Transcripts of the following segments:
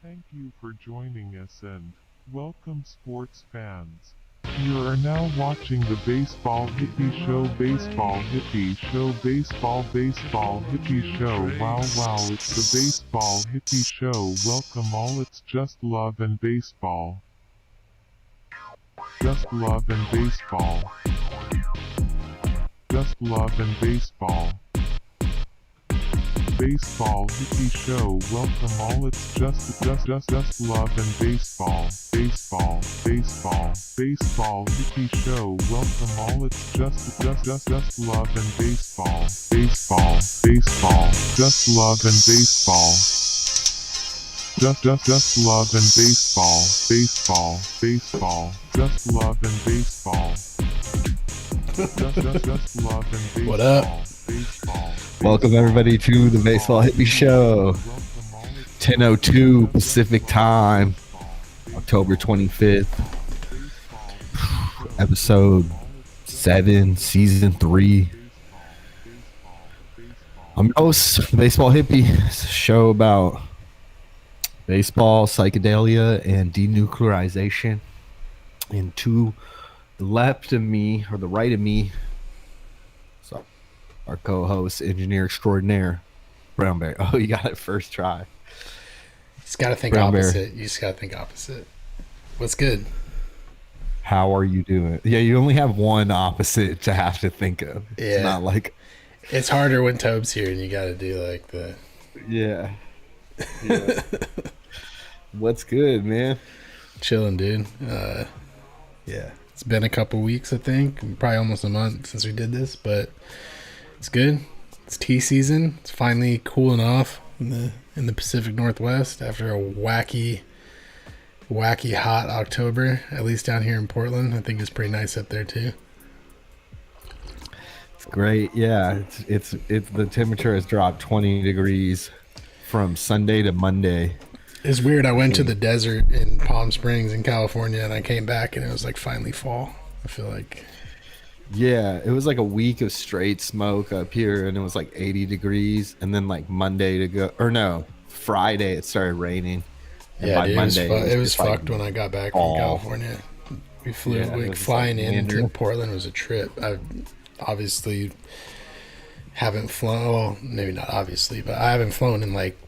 Thank you for joining us and welcome sports fans. You are now watching the Baseball Hippie Show, Baseball Hippie Show, Baseball Hippie Show. Wow, it's the Baseball Hippie Show. Welcome all, it's just love and baseball. Just love and baseball. Just love and baseball. Baseball Hippie Show. Welcome all, it's just love and baseball. Baseball Hippie Show. Welcome all, it's just love and baseball. Just love and baseball. Just love and baseball. Just love and baseball. Just love and baseball. What up? Welcome everybody to the Baseball Hippie Show. 10:02 Pacific Time, October 25th, episode 7, season 3. I'm your host, Baseball Hippie. It's a show about baseball, psychedelia, and denuclearization. And to the left of me, or the right of me, so our co-host, engineer extraordinaire, Brownbear. Oh, you got it first try. You just gotta think opposite. What's good? How are you doing? Yeah, you only have one opposite to have to think of. It's not like... It's harder when Tobe's here and you gotta do like the... Yeah. What's good, man? Chilling, dude. Yeah. It's been a couple weeks, I think. Probably almost a month since we did this, but it's good. It's tea season. It's finally cooling off in the Pacific Northwest after a wacky hot October, at least down here in Portland. I think it's pretty nice up there too. It's great. Yeah, it's the temperature has dropped 20 degrees from Sunday to Monday. It's weird. I went to the desert in Palm Springs in California and I came back and it was like finally fall. I feel like... Yeah, it was like a week of straight smoke up here and it was like 80 degrees, and then like Friday it started raining. And yeah, dude, Monday, it was fucked when I got back from California. We flew, flying into Portland was a trip. I obviously haven't flown, well, maybe not obviously, but I haven't flown in like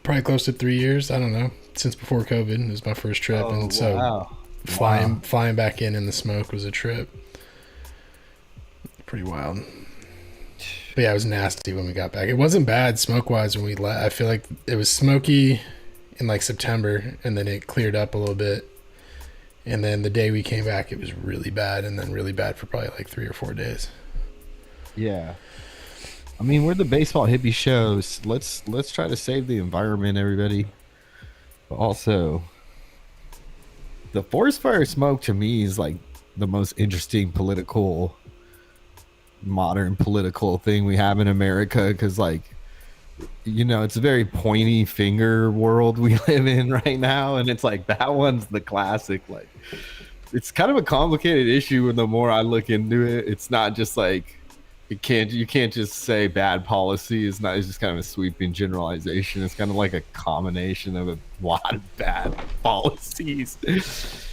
probably close to 3 years. I don't know, since before COVID. It was my first trip, and so flying back in the smoke was a trip. Pretty wild. But yeah, it was nasty when we got back. It wasn't bad smoke wise when we left. I feel like it was smoky in like September, and then it cleared up a little bit, and then the day we came back it was really bad, and then really bad for probably like 3 or 4 days. Yeah, I mean, we're the Baseball Hippie Shows. Let's try to save the environment, everybody. But also, the forest fire smoke to me is like the most interesting modern political thing we have in America, because like, you know, it's a very pointy finger world we live in right now, and it's like that one's the classic. Like, it's kind of a complicated issue, and the more I look into it, it's not just like you can't just say bad policy. It's just kind of a sweeping generalization. It's kind of like a combination of a lot of bad policies.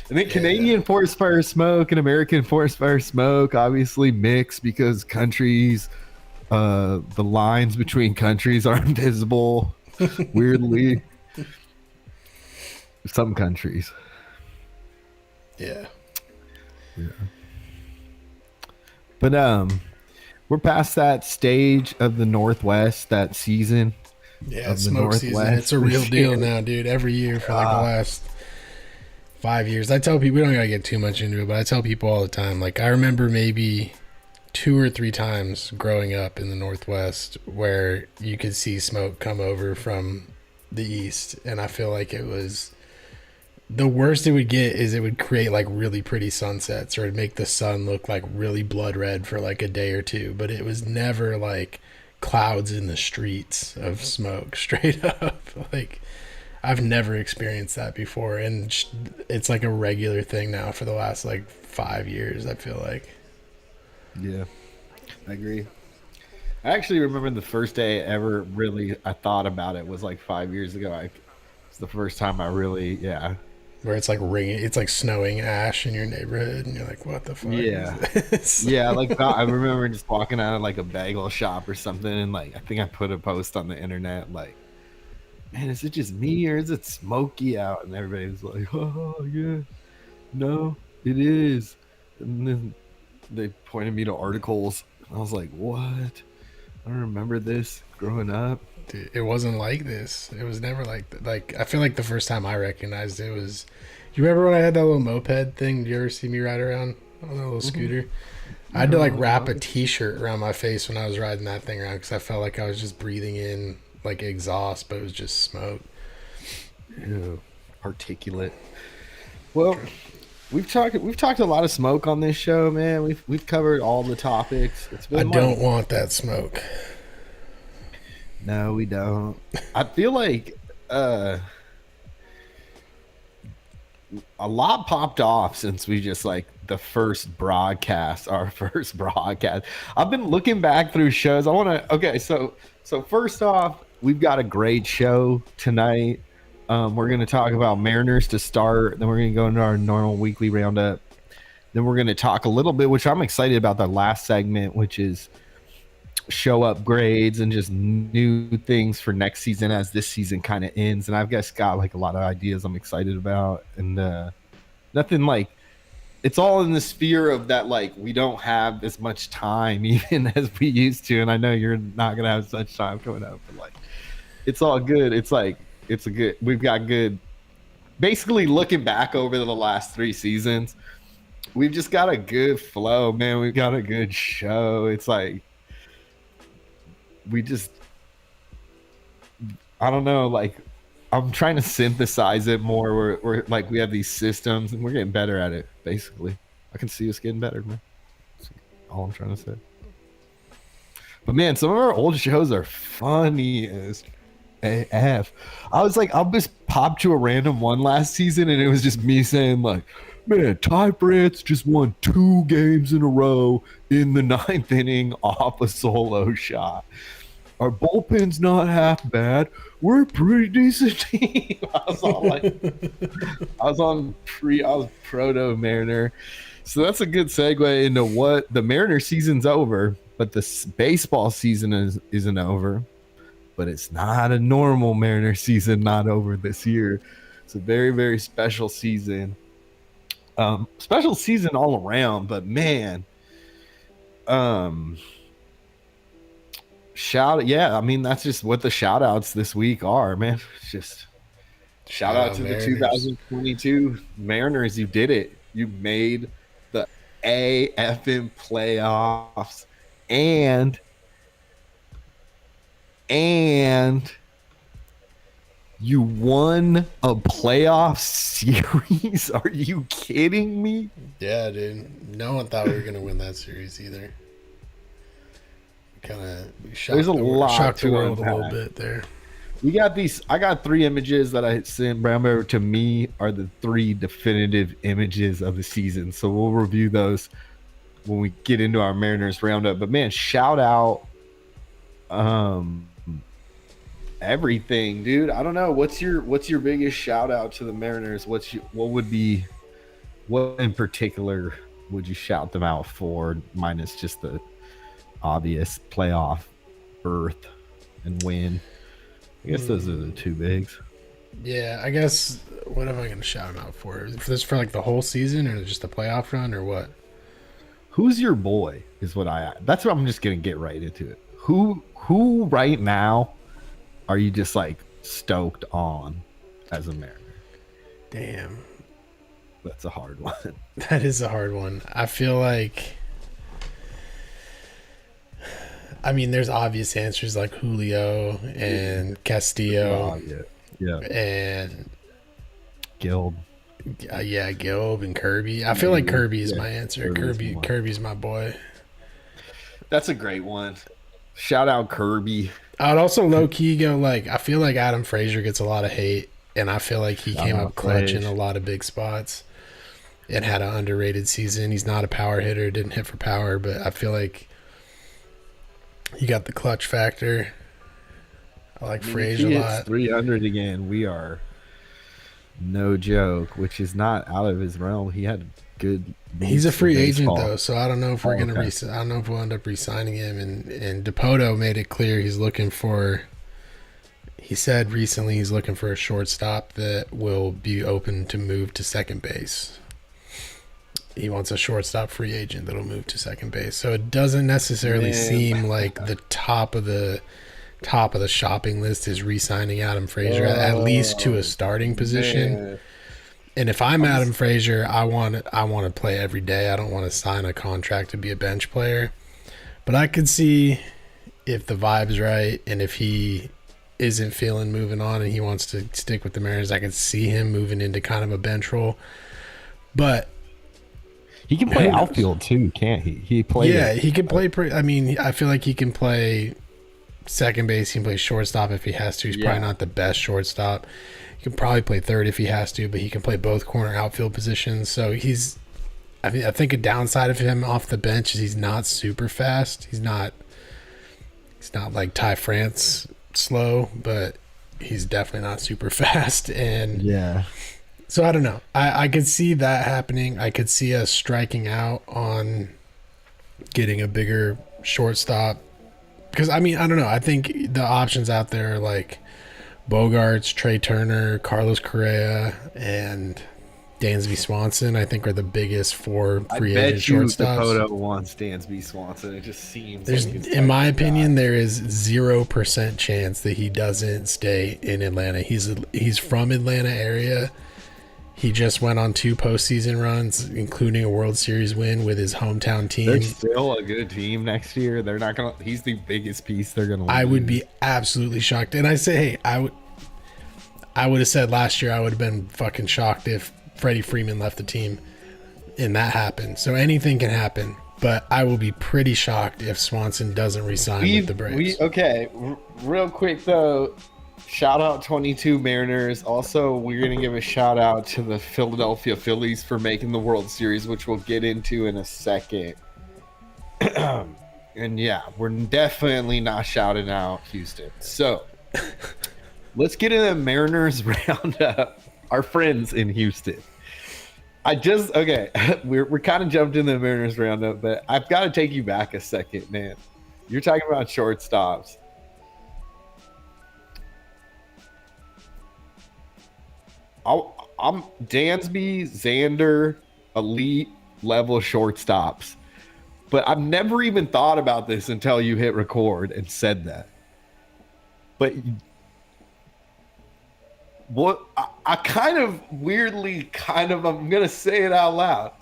And then Canadian forest fire smoke and American forest fire smoke obviously mix because countries, the lines between countries are invisible, weirdly. Some countries. Yeah. But we're past that stage of the Northwest, that season. Yeah, smoke season. It's a real deal now, dude. Every year for like the last 5 years. I tell people, we don't gotta get too much into it, but I tell people all the time, like, I remember maybe 2 or 3 times growing up in the Northwest where you could see smoke come over from the east, and I feel like it was the worst it would get is it would create like really pretty sunsets, or it'd make the sun look like really blood red for like a day or two, but it was never like clouds in the streets of smoke straight up. Like, I've never experienced that before, and it's like a regular thing now for the last like 5 years, I feel like. Yeah, I agree. I actually remember the first day ever really I thought about it was like 5 years ago. It's the first time I really, yeah. Where it's like raining, it's like snowing ash in your neighborhood, and you're like, "What the fuck Yeah. is this?" Yeah, like I remember just walking out of like a bagel shop or something, and like I think I put a post on the internet like, man, is it just me or is it smoky out? And everybody was like, oh yeah, no, it is. And then they pointed me to articles. I was like, what? I don't remember this growing up. Dude, it wasn't like this. It was never like that. Like, I feel like the first time I recognized it was. You remember when I had that little moped thing? Did you ever see me ride around on that little scooter? I had to like wrap a T-shirt around my face when I was riding that thing around because I felt like I was just breathing in like exhaust, but it was just smoke. Ew, articulate. Well, we've talked a lot of smoke on this show, man. We've covered all the topics. It's been don't want that smoke. No, we don't. I feel like a lot popped off since we just like our first broadcast. I've been looking back through shows. So first off, we've got a great show tonight. We're going to talk about Mariners to start. Then we're going to go into our normal weekly roundup. Then we're going to talk a little bit, which I'm excited about, the last segment, which is show upgrades and just new things for next season as this season kind of ends. And I've just got like a lot of ideas I'm excited about, and nothing like, it's all in the sphere of that, like, we don't have as much time even as we used to. And I know you're not going to have such time coming up, but like, it's all good. It's like, we've got good, basically looking back over the last 3 seasons, we've just got a good flow, man. We've got a good show. It's like, I don't know, like, I'm trying to synthesize it more. We're like, we have these systems and we're getting better at it, basically. I can see us getting better, man. That's all I'm trying to say. But man, some of our old shows are funny as AF. I was like, I'll just pop to a random one last season and it was just me saying like, man, Ty France just won 2 games in a row in the 9th inning off a solo shot. Our bullpen's not half bad. We're a pretty decent team. I was proto Mariner. So that's a good segue into what the Mariner season's over, but the baseball season isn't over. But it's not a normal Mariner season, not over this year. It's a very, very special season. Special season all around, but man, I mean, that's just what the shout outs this week are, man. It's just shout out to Mariners. The 2022 Mariners. You did it. You made the AFM playoffs and you won a playoff series. Are you kidding me? Yeah, dude. No one thought we were going to win that series either. There's a lot shocked the world a little bit there. I got 3 images that I sent Brownbear. To me are the 3 definitive images of the season. So we'll review those when we get into our Mariners roundup. But man, shout out everything, dude. I don't know. What's your biggest shout out to the Mariners? What in particular would you shout them out for, minus just the obvious playoff berth and win? I guess those are the 2 bigs. Yeah, I guess, what am I going to shout them out for? Is this for like the whole season or just the playoff run or what? Who's your boy is what that's what I'm just going to get right into it. Who right now are you just like stoked on as a Mariner? Damn. That's a hard one. That is a hard one. I feel like, I mean, there's obvious answers like Julio and Castillo. Yeah. And Gilb. Yeah, Gilb and Kirby. I feel like Kirby is my answer. Kirby's my boy. That's a great one. Shout out Kirby. I'd also low-key go, like, I feel like Adam Frazier gets a lot of hate, and I feel like he came up clutch in a lot of big spots and had an underrated season. He's not a power hitter, didn't hit for power, but I feel like he got the clutch factor. I like Frazier a lot. 300 again. We are No joke, which is not out of his realm. He had good. He's a free agent baseball. though, so I don't know if we're gonna. Okay. I don't know if we'll end up re-signing him. And Dipoto made it clear he's looking for. He said recently he's looking for a shortstop that will be open to move to second base. He wants a shortstop free agent that'll move to second base. So it doesn't necessarily seem like the top of the shopping list is re-signing Adam Frazier, at least to a starting position. Man. And if I'm Adam Frazier, I want to play every day. I don't want to sign a contract to be a bench player. But I could see if the vibe's right and if he isn't feeling moving on and he wants to stick with the Mariners, I could see him moving into kind of a bench role. But he can play outfield too, can't he? He played. Yeah, he can play. I mean, I feel like he can play second base. He can play shortstop if he has to. He's probably not the best shortstop. He can probably play third if he has to, but he can play both corner outfield positions. So he's. I think a downside of him off the bench is he's not super fast. He's not like Ty France slow, but he's definitely not super fast. And yeah. So I don't know. I could see that happening. I could see us striking out on getting a bigger shortstop. Because, I mean, I don't know. I think the options out there are like Bogarts, Trey Turner, Carlos Correa, and Dansby Swanson, I think, are the biggest four free agent shortstops. I bet you Dipoto wants Dansby Swanson. It just seems in my opinion, there is 0% chance that he doesn't stay in Atlanta. He's from Atlanta area. He just went on 2 postseason runs, including a World Series win with his hometown team. They're still a good team next year. They're not gonna. He's the biggest piece they're gonna lose. I would be absolutely shocked. And I say, hey, I would have said last year I would have been fucking shocked if Freddie Freeman left the team and that happened. So anything can happen. But I will be pretty shocked if Swanson doesn't resign with the Braves. Okay, real quick though. Shout out 22 Mariners. Also, we're going to give a shout out to the Philadelphia Phillies for making the World Series, which we'll get into in a second. And yeah, we're definitely not shouting out Houston. So let's get into the Mariners roundup. Our friends in Houston. We're kind of jumped in the Mariners roundup, but I've got to take you back a second, man. You're talking about shortstops. I'm Dansby, Xander, elite level shortstops. But I've never even thought about this until you hit record and said that. But what I kind of weirdly I'm going to say it out loud.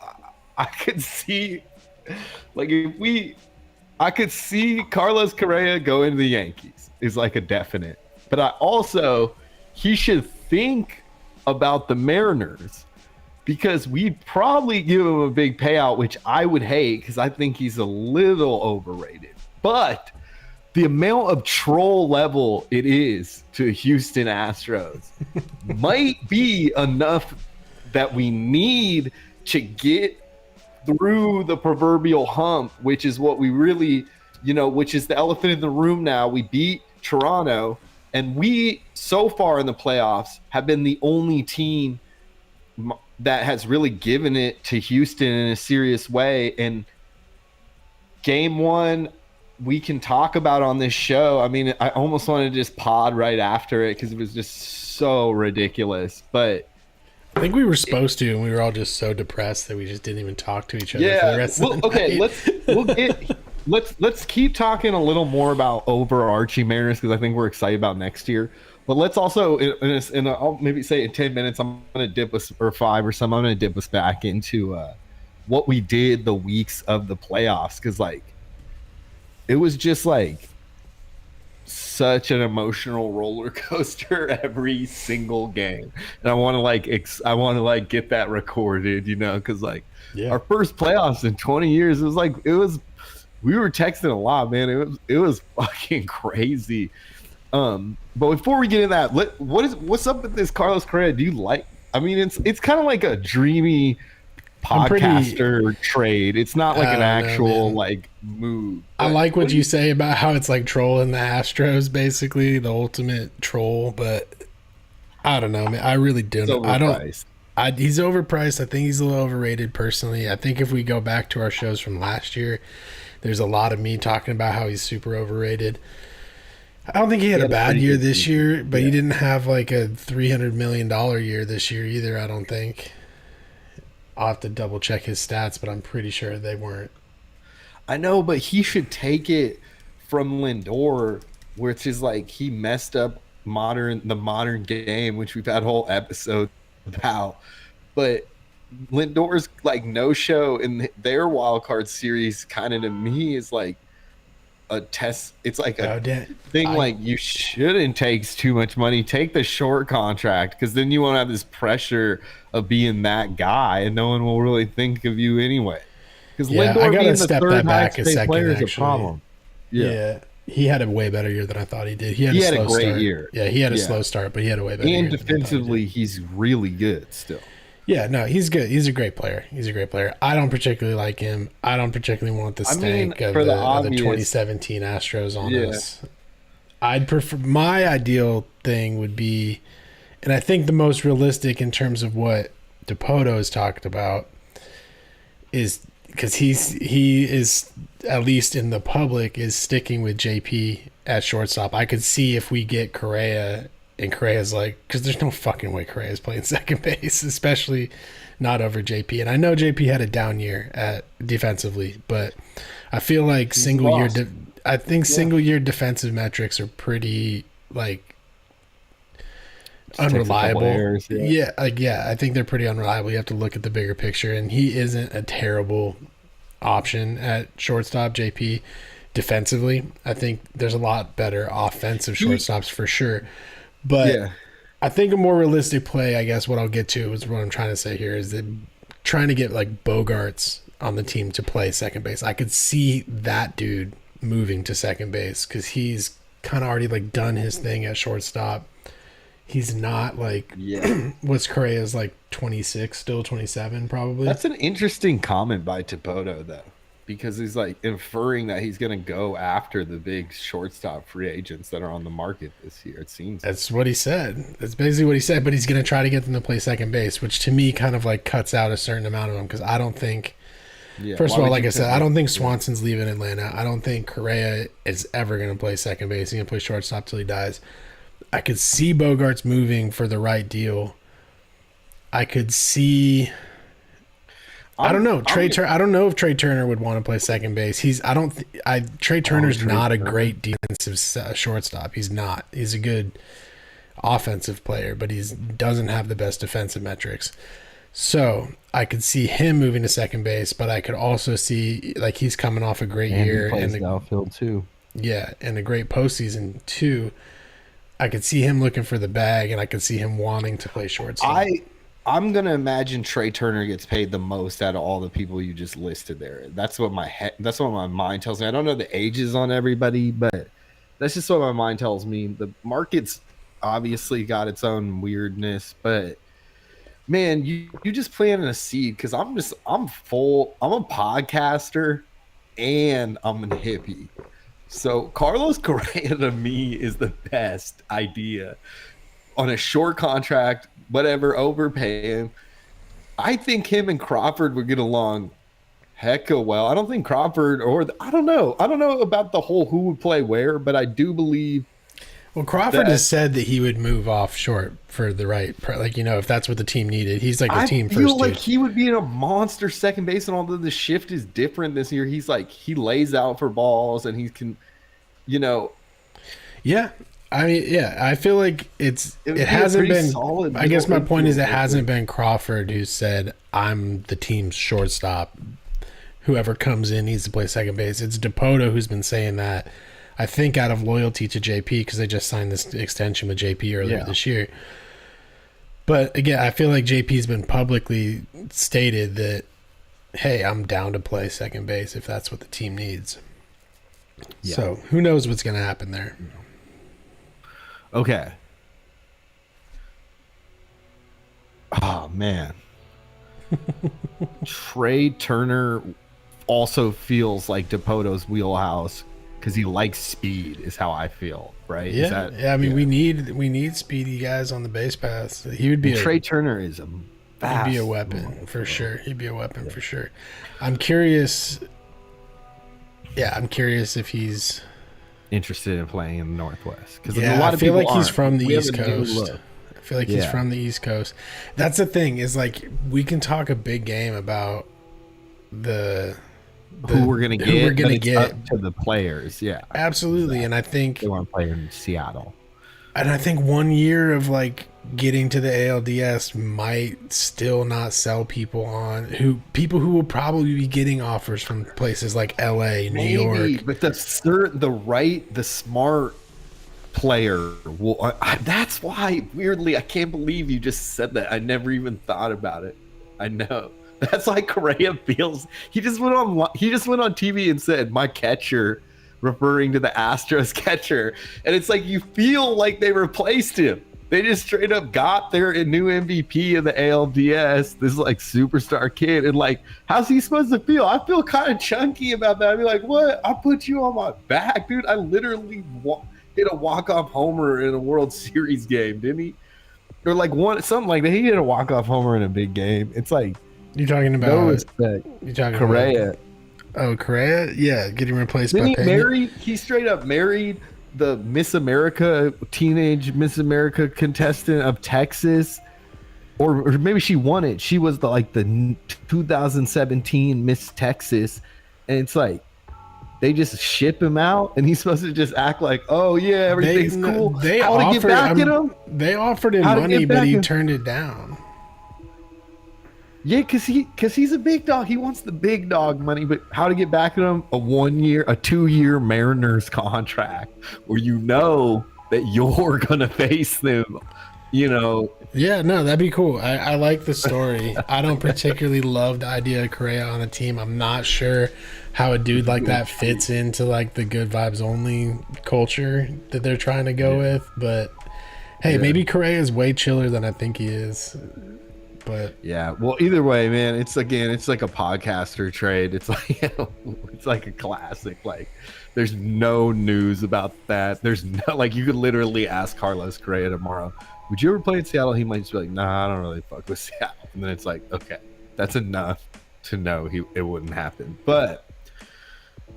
I could see, I could see Carlos Correa go into the Yankees is like a definite. But he should think about the Mariners because we'd probably give him a big payout, which I would hate because I think he's a little overrated. But the amount of troll level it is to Houston Astros might be enough that we need to get through the proverbial hump, which is what we really, which is the elephant in the room now. We beat Toronto. And we, so far in the playoffs, have been the only team that has really given it to Houston in a serious way. And game 1, we can talk about on this show. I mean, I almost wanted to just pod right after it because it was just so ridiculous. But I think we were supposed to, and we were all just so depressed that we just didn't even talk to each other for the rest of the night. Let's keep talking a little more about overarching Mariners because I think we're excited about next year. But let's also, I'll maybe say in 10 minutes, I'm going to dip us, or 5 or something, I'm going to dip us back into what we did the weeks of the playoffs because, it was just, such an emotional roller coaster every single game. And I want to, get that recorded, because, our first playoffs in 20 years, we were texting a lot, man. It was fucking crazy. But before we get into that, what's up with this Carlos Correa? Do you like? I mean, it's kind of like a dreamy podcaster trade. It's not like an actual move. I like what you say about how it's like trolling the Astros, basically the ultimate troll. But I don't know, man. I really do. It's I don't. overpriced. He's overpriced. I think he's a little overrated personally. I think if we go back to our shows from last year, there's a lot of me talking about how he's super overrated. I don't think he had a bad year this year, but he didn't have like a $300 million year this year either, I don't think. I'll have to double check his stats, but I'm pretty sure they weren't. I know, but he should take it from Lindor, which is like he messed up the modern game, which we've had whole episode about. But Lindor's like no show in their wild card series kind of to me is like a test. It's like a thing like you shouldn't take too much money. Take the short contract because then you won't have this pressure of being that guy and no one will really think of you anyway. Because Lindor being the third highest paid player is a problem. Yeah. He had a way better year than I thought he did. He had a great year. Yeah, he had a slow start, but he had a way better year. And defensively, he's really good still. Yeah, no, he's good. He's a great player. I don't particularly like him. I don't particularly want the stank of the 2017 Astros on us. I'd prefer, my ideal thing would be, and I think the most realistic in terms of what DePoto has talked about is because he is, at least in the public, is sticking with JP at shortstop. I could see if we get Correa. And Correa's like, because there's no fucking way Correa's playing second base, especially not over JP. And I know JP had a down year defensively, but I feel like single year defensive metrics are pretty like unreliable. I think they're pretty unreliable. You have to look at the bigger picture, and he isn't a terrible option at shortstop. JP defensively, I think there's a lot better offensive shortstops for sure. But I think a more realistic play, I guess what I'll get to is what I'm trying to say here is that trying to get like Bogarts on the team to play second base. I could see that dude moving to second base because he's kind of already like done his thing at shortstop. He's not like what's Correa's like 26, still 27 probably. That's an interesting comment by Dipoto though. Because he's like inferring that he's going to go after the big shortstop free agents that are on the market this year. It seems that's what he said. That's basically what he said. But he's going to try to get them to play second base, which to me kind of like cuts out a certain amount of them because I don't think. First of all, like I said, I don't think Swanson's leaving Atlanta. I don't think Correa is ever going to play second base. He's going to play shortstop till he dies. I could see Bogarts moving for the right deal. I could see. I don't know. I don't know if Trey Turner would want to play second base. Trey Turner's not a great defensive shortstop. He's not. He's a good offensive player, but he doesn't have the best defensive metrics. So I could see him moving to second base, but I could also see like he's coming off a great year in the outfield too. Yeah, and a great postseason too. I could see him looking for the bag, and I could see him wanting to play shortstop. I'm gonna imagine Trey Turner gets paid the most out of all the people you just listed there. That's what my mind tells me. I don't know the ages on everybody, but that's just what my mind tells me. The market's obviously got its own weirdness, but man, you just planted a seed because I'm full. I'm a podcaster and I'm a hippie. So Carlos Correa to me is the best idea on a short contract. Whatever, overpay him. I think him and Crawford would get along hecka well. I don't think Crawford I don't know about the whole who would play where, but I do believe. Well, Crawford has said that he would move off short for the right, like if that's what the team needed. He's like a team first. I feel like he would be in a monster second base, and although the shift is different this year, he's like he lays out for balls and he can, Yeah. I mean, yeah, I feel like it hasn't been solid. I guess my point is it hasn't been Crawford who said I'm the team's shortstop. Whoever comes in needs to play second base. It's Dipoto who's been saying that. I think out of loyalty to JP because they just signed this extension with JP earlier this year. But again, I feel like JP's been publicly stated that, hey, I'm down to play second base if that's what the team needs. Yeah. So who knows what's going to happen there. Okay. Oh, man. Trey Turner also feels like Dipoto's wheelhouse because he likes speed. Is how I feel, right? Yeah, I mean, we need speedy guys on the base paths. He would be Trey Turner is a fast. He'd be a weapon for sure. He'd be a weapon for sure. I'm curious. Yeah, I'm curious if he's interested in playing in the Northwest, because a lot of people he's from the East Coast. I feel like he's from the East Coast. That's the thing, is like, we can talk a big game about who we're gonna get, up to the players. Yeah, absolutely. And I think they want to play in Seattle. And I think 1 year of like getting to the ALDS might still not sell people who will probably be getting offers from places like LA, New York. But the smart player will. That's why, weirdly, I can't believe you just said that. I never even thought about it. I know. That's why Correa feels. He just went on TV and said, "My catcher," referring to the Astros catcher, and it's like you feel like they replaced him. They just straight up got their new MVP of the ALDS, this like superstar kid, and like, how's he supposed to feel? I feel kind of chunky about that. I'd be like, what? I put you on my back, dude. I literally hit a walk-off homer in a World Series game, didn't he? Or like something like that. He hit a walk-off homer in a big game. It's like, you're talking about no respect. You're talking Correa. About, oh, Correa? Yeah, getting replaced by Pena. He straight up married the teenage Miss America contestant of Texas. Or maybe she won it. She was the 2017 Miss Texas. And it's like, they just ship him out, and he's supposed to just act like, oh yeah, everything's cool. They offered him money, but he turned it down. Yeah, because he's a big dog. He wants the big dog money, but how to get back at him? A 2-year Mariners contract where you know that you're gonna face them. You know. Yeah, no, that'd be cool. I like the story. I don't particularly love the idea of Correa on a team. I'm not sure how a dude like that fits into like the good vibes only culture that they're trying to go with. But hey, maybe Correa is way chiller than I think he is. But yeah, well, either way, man, it's like a podcaster trade. It's like it's like a classic. Like, there's no news about that. There's no, like, you could literally ask Carlos Correa tomorrow, would you ever play in Seattle? He might just be like, nah, I don't really fuck with Seattle. And then it's like, okay, that's enough to know it wouldn't happen. But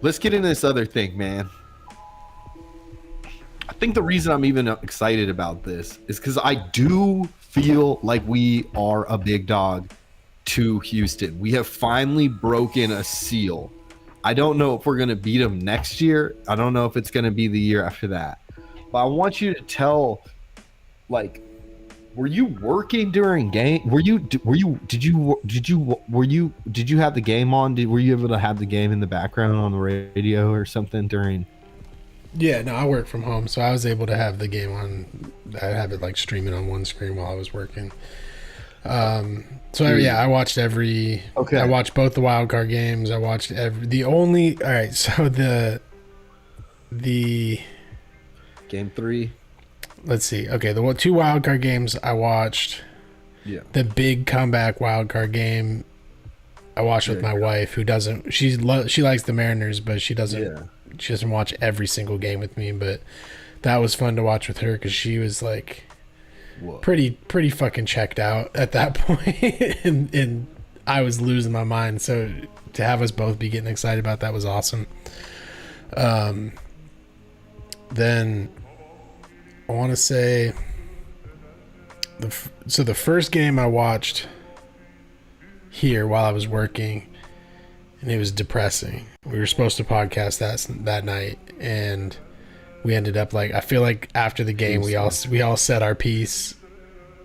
let's get into this other thing, man. I think the reason I'm even excited about this is because I do feel like we are a big dog to Houston. We have finally broken a seal. I don't know if we're going to beat them next year. I don't know if it's going to be the year after that. But I want you to tell, like, were you working during game? Did you have the game on? Were you able to have the game in the background on the radio or something during? Yeah, no, I work from home, so I was able to have the game on. I have it like streaming on one screen while I was working. I watched every. Okay. I watched both the wild card games. I watched all right. So the game 3. Let's see. Okay, the 2 wild card games I watched. Yeah. The big comeback wild card game I watched with my wife, who doesn't. She likes the Mariners, but she doesn't. Yeah. She doesn't watch every single game with me, but that was fun to watch with her because she was like pretty fucking checked out at that point, and I was losing my mind. So to have us both be getting excited about that was awesome. Then I want to say the first game I watched here while I was working, and it was depressing. We were supposed to podcast that night, and we ended up like, I feel like after the game we all said our piece.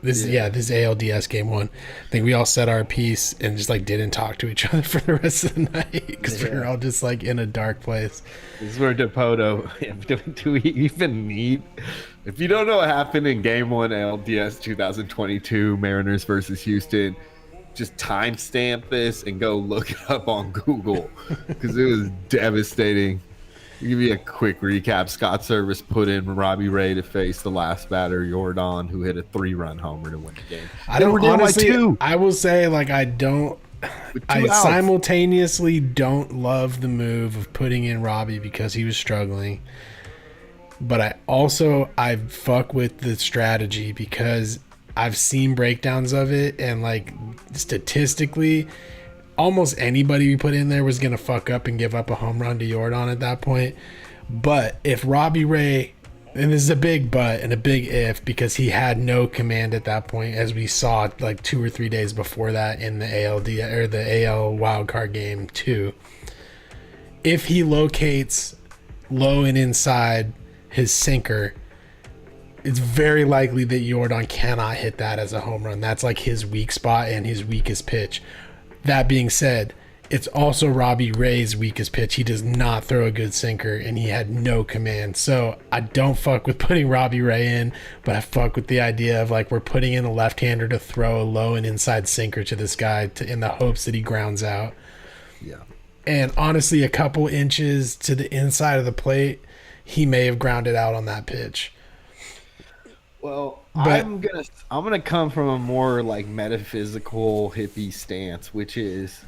This ALDS game 1. I think we all said our piece and just like didn't talk to each other for the rest of the night because we were all just like in a dark place. This is where Depoto, do we even need? If you don't know what happened in game 1 ALDS 2022 Mariners versus Houston, just timestamp this and go look it up on Google because it was devastating. I'll give you a quick recap. Scott Service put in Robbie Ray to face the last batter, Jordan, who hit a 3-run homer to win the game. I will say, like, I don't with I 2 outs. simultaneously don't love the move of putting in Robbie because he was struggling. But I fuck with the strategy because I've seen breakdowns of it, and like statistically, almost anybody we put in there was gonna fuck up and give up a home run to Jordan at that point. But if Robbie Ray, and this is a big but and a big if, because he had no command at that point, as we saw like 2 or 3 days before that in the ALD or the AL wildcard game too. If he locates low and inside his sinker, it's very likely that Jordan cannot hit that as a home run. That's like his weak spot and his weakest pitch. That being said, it's also Robbie Ray's weakest pitch. He does not throw a good sinker, and he had no command. So I don't fuck with putting Robbie Ray in, but I fuck with the idea of like we're putting in a left-hander to throw a low and inside sinker to this guy in the hopes that he grounds out. Yeah. And honestly, a couple inches to the inside of the plate, he may have grounded out on that pitch. Well, I'm gonna come from a more like metaphysical hippie stance, which is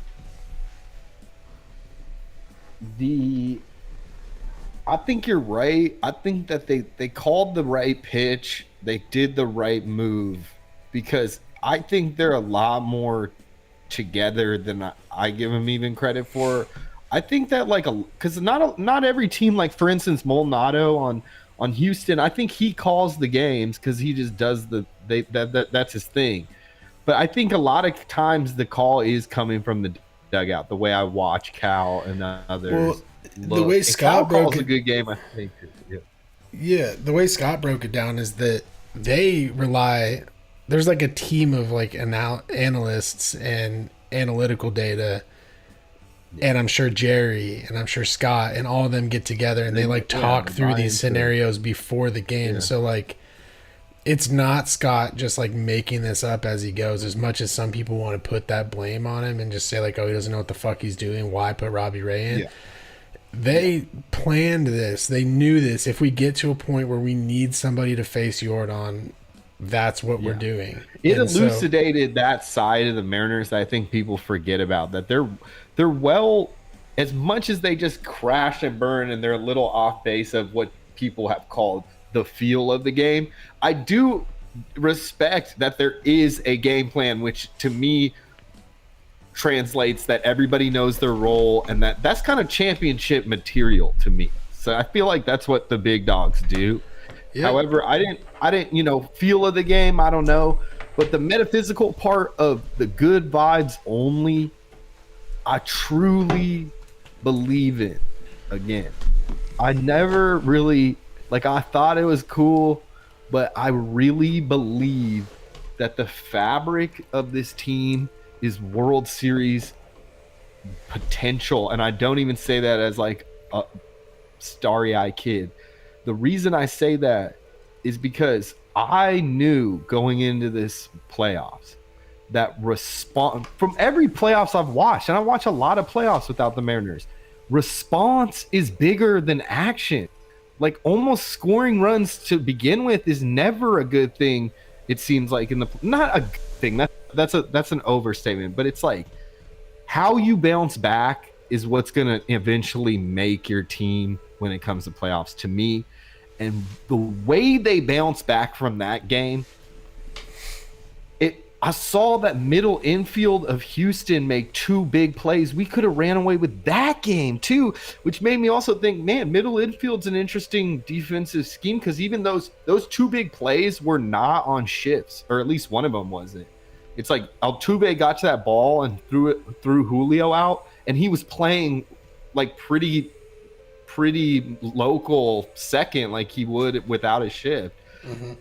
I think you're right. I think that they called the right pitch, they did the right move, because I think they're a lot more together than I give them even credit for. I think that because not every team, like for instance Maldonado on Houston, I think he calls the games because he just does that's his thing. But I think a lot of times the call is coming from the dugout. The way I watch Cal and others. Well, the way Scott broke a good game, I think. Yeah, the way Scott broke it down is that they rely. There's like a team of like analysts and analytical data. And I'm sure Jerry and I'm sure Scott and all of them get together and they like talk through these scenarios before the game. Yeah. So like, it's not Scott just like making this up as he goes, as much as some people want to put that blame on him and just say like, oh, he doesn't know what the fuck he's doing. Why put Robbie Ray in? Yeah. They planned this. They knew this. If we get to a point where we need somebody to face Jordan, that's what we're doing. It elucidated that side of the Mariners that I think people forget about, that they're well, as much as they just crash and burn and they're a little off base of what people have called the feel of the game. I do respect that there is a game plan, which to me translates that everybody knows their role, and that's kind of championship material to me. So I feel like that's what the big dogs do. Yeah. However, I didn't, feel of the game. I don't know, but the metaphysical part of the good vibes only, I truly believe in. Again, I never really I thought it was cool, but I really believe that the fabric of this team is World Series potential, and I don't even say that as like a starry-eyed kid. The reason I say that is because I knew going into this playoffs that response from every playoffs I've watched, and I watch a lot of playoffs without the Mariners, response is bigger than action. Like almost scoring runs to begin with is never a good thing. It seems like not a good thing. That's an overstatement, but it's like how you bounce back is what's going to eventually make your team when it comes to playoffs, to me. And the way they bounce back from that game, I saw that middle infield of Houston make 2 big plays. We could have ran away with that game too, which made me also think, man, middle infield's an interesting defensive scheme, because even those 2 big plays were not on shifts, or at least one of them wasn't. It's like Altuve got to that ball and threw Julio out, and he was playing like pretty local second, like he would without a shift. Mm-hmm.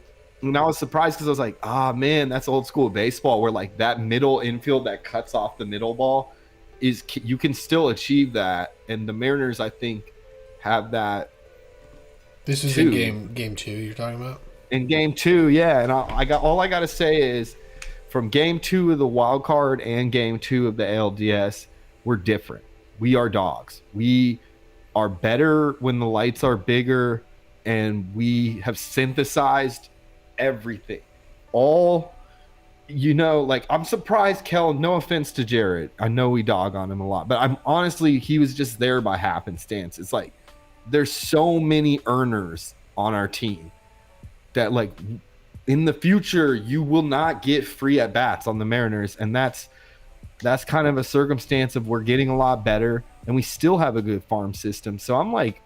And I was surprised because I was like, man, that's old school baseball, where like that middle infield that cuts off the middle ball you can still achieve that. And the Mariners, I think, have that. This is in game 2 you're talking about? In game 2, yeah. And I got to say is, from game 2 of the wild card and game 2 of the ALDS, we're different. We are dogs. We are better when the lights are bigger, and we have synthesized everything. All like I'm surprised Kel, no offense to Jared. I know we dog on him a lot, but I'm honestly, he was just there by happenstance. It's like there's so many earners on our team that like in the future you will not get free at bats on the Mariners, and that's kind of a circumstance of we're getting a lot better and we still have a good farm system. So I'm like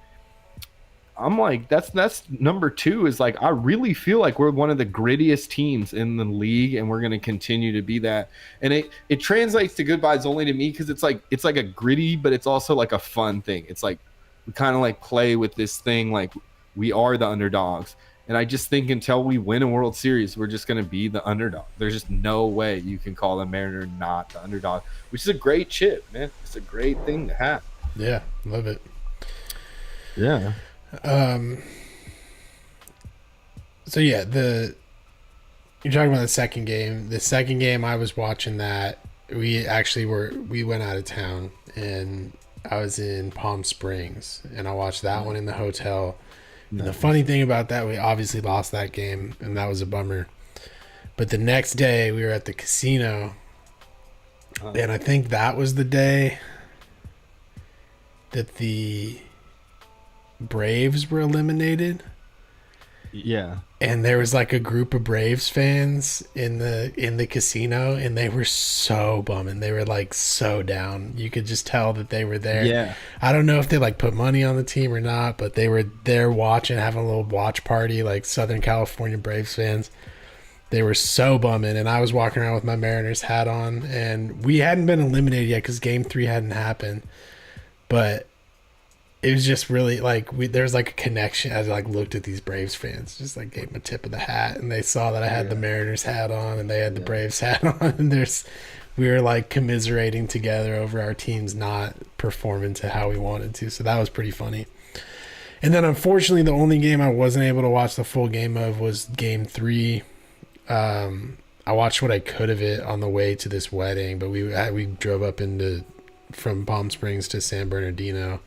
that's number two, is like I really feel like we're one of the grittiest teams in the league, and we're going to continue to be that. And it translates to good vibes only to me, because it's like a gritty, but it's also like a fun thing. It's like we kind of like play with this thing like we are the underdogs. And I just think until we win a World Series, we're just going to be the underdog. There's just no way you can call the Mariner not the underdog, which is a great chip, man. It's a great thing to have. Yeah, love it. Yeah. So yeah, you're talking about the second game. The second game, I was watching that. We went out of town, and I was in Palm Springs, and I watched that one in the hotel. Nice. And the funny thing about that, we obviously lost that game, and that was a bummer. But the next day, we were at the casino, and I think that was the day that the Braves were eliminated. Yeah. And there was like a group of Braves fans in the casino, and they were so bumming. They were like so down. You could just tell that they were there. Yeah. I don't know if they like put money on the team or not, but they were there watching, having a little watch party, like Southern California Braves fans. They were so bumming, and I was walking around with my Mariners hat on, and we hadn't been eliminated yet because Game 3 hadn't happened. But it was just really like there's like a connection. As I like looked at these Braves fans, just like gave them a tip of the hat, and they saw that I had the Mariners hat on, and they had the Braves hat on, and we were like commiserating together over our teams not performing to how we wanted to. So that was pretty funny. And then unfortunately, the only game I wasn't able to watch the full game of was Game 3. I watched what I could of it on the way to this wedding, but we drove up from Palm Springs to San Bernardino,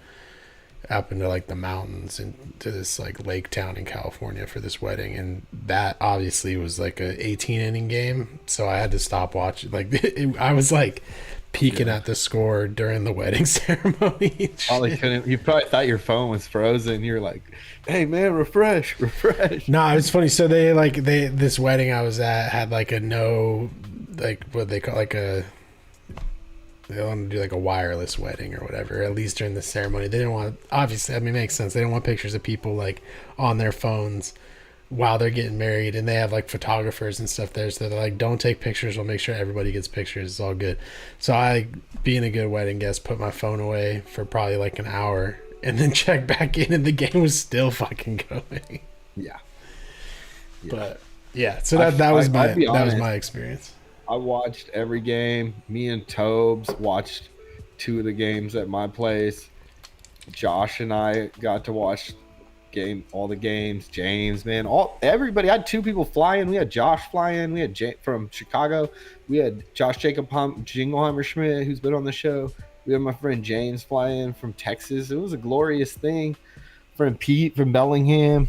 up into like the mountains and to this like lake town in California for this wedding. And that obviously was like a 18 inning game. So I had to stop watching. Like I was like peeking at the score during the wedding ceremony. You probably thought your phone was frozen. You're like, hey man, refresh. No, it's funny. So this wedding I was at had like a no, like what they call like they wanted to do like a wireless wedding or whatever, at least during the ceremony. They didn't want, obviously, I mean, it makes sense. They didn't want pictures of people like on their phones while they're getting married, and they have like photographers and stuff there. So they're like, don't take pictures. We'll make sure everybody gets pictures. It's all good. So I, being a good wedding guest, put my phone away for probably like an hour and then checked back in, and the game was still fucking going. Yeah. But yeah, so that was my experience. I watched every game. Me and Tobes watched 2 of the games at my place. Josh and I got to watch all the games. James, man, everybody. I had 2 people fly in. We had Josh fly in. We had from Chicago. We had Josh Jacob Jingleheimer Schmidt, who's been on the show. We had my friend James fly in from Texas. It was a glorious thing. Friend Pete from Bellingham.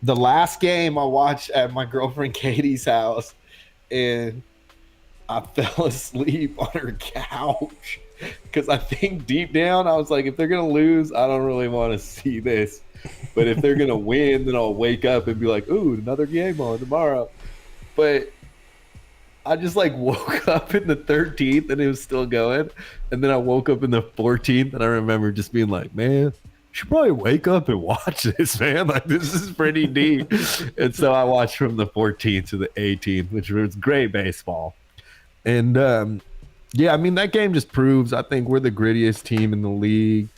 The last game I watched at my girlfriend Katie's house, and I fell asleep on her couch because I think deep down I was like, if they're going to lose, I don't really want to see this. But if they're going to win, then I'll wake up and be like, ooh, another game on tomorrow. But I just like woke up in the 13th and it was still going. And then I woke up in the 14th and I remember just being like, man, should probably wake up and watch this, man. Like, this is pretty deep. And so I watched from the 14th to the 18th, which was great baseball. And yeah, I mean, that game just proves, I think we're the grittiest team in the league.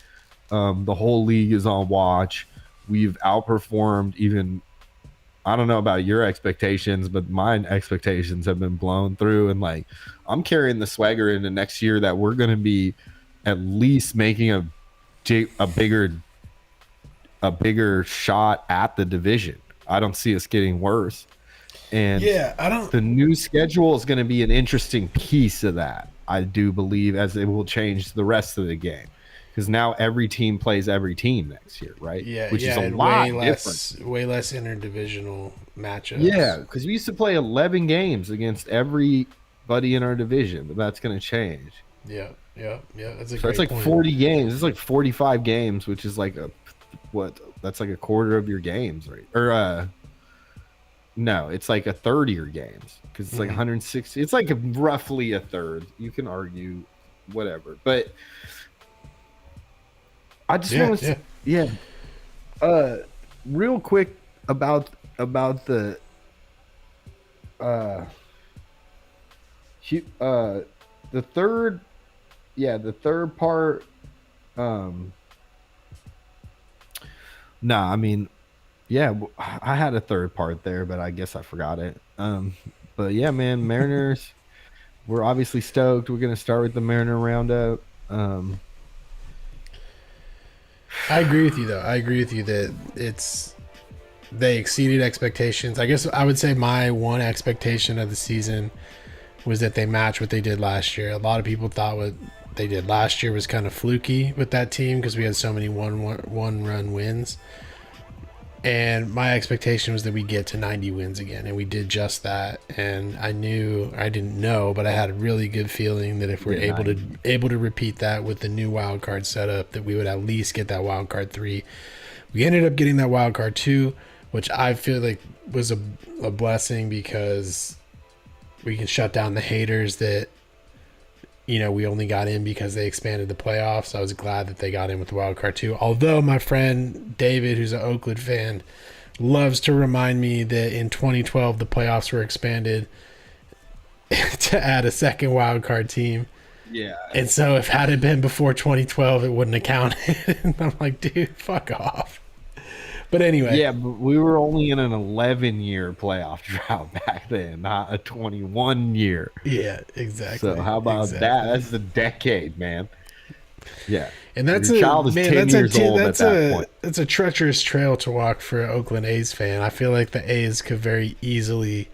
The whole league is on watch. We've outperformed even, I don't know about your expectations, but my expectations have been blown through. And like, I'm carrying the swagger into next year that we're going to be at least making a bigger shot at the division. I don't see us getting worse. And the new schedule is going to be an interesting piece of that, I do believe, as it will change the rest of the game. because now every team plays every team next year, right? Yeah, Which is a and lot way less interdivisional matchups. Yeah, because we used to play 11 games against everybody in our division, but that's going to change. Yeah. That's a So great it's like point. 40 games. It's like 45 games, which is like that's like a quarter of your games, right? Or no, it's like a third of your games because it's like 160. It's like roughly a third. You can argue whatever, but I just want to real quick about the third part. I mean, I had a third part there, but I guess I forgot it. But yeah, man, Mariners, we're obviously stoked. We're gonna start with the Mariner roundup. I agree with you, though. I agree with you that they exceeded expectations. I guess I would say my one expectation of the season was that they matched what they did last year. A lot of people thought what they did last year was kind of fluky with that team because we had so many one-run wins. And my expectation was that we get to 90 wins again, and we did just that. And I didn't know, but I had a really good feeling that if we're able to repeat that with the new wild card setup, that we would at least get that wild card 3. We ended up getting that wild card 2, which I feel like was a blessing because we can shut down the haters that, we only got in because they expanded the playoffs. I was glad that they got in with the wild card 2. Although my friend David, who's an Oakland fan, loves to remind me that in 2012 the playoffs were expanded to add a second wild card team. Yeah. And so if had it been before 2012, it wouldn't have counted. And I'm like, dude, fuck off. But anyway. Yeah, but we were only in an 11-year playoff drought back then, not a 21-year. Yeah, exactly. So how about that? That's a decade, man. Yeah. And that's that's a treacherous trail to walk for an Oakland A's fan. I feel like the A's could very easily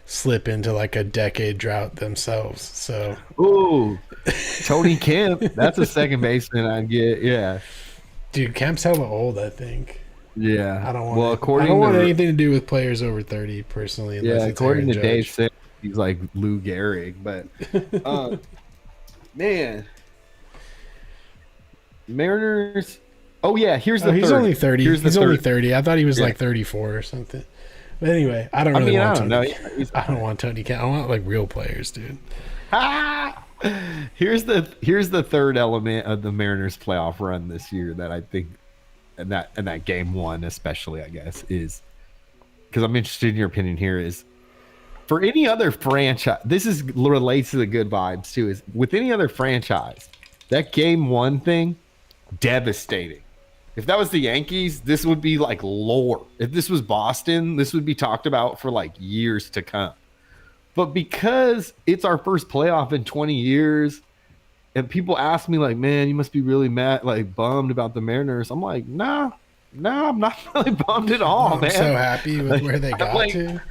slip into like a decade drought themselves. So ooh, Tony Kemp, that's a second baseman I'd get. Yeah. Dude, Kemp's hella old, I think. Yeah. I don't want anything to do with players over 30 personally. Yeah, according to Dave Sims, he's like Lou Gehrig, but man, Mariners. Oh yeah, he's only 30. He's only 30. I thought he was like 34 or something. But anyway, I don't want Tony. I don't want Tony Kemp. I want like real players, dude. Here's the third element of the Mariners playoff run this year that I think. And that game 1 especially, I guess, is because I'm interested in your opinion here, is for any other franchise, this relates to the good vibes too, is with any other franchise, that game 1 thing, devastating. If that was the Yankees, this would be like lore. If this was Boston, this would be talked about for like years to come. But because it's our first playoff in 20 years, and people ask me like, man, you must be really mad, like bummed about the Mariners. I'm like, nah, I'm not really bummed at all, man. I'm so happy with where they got to.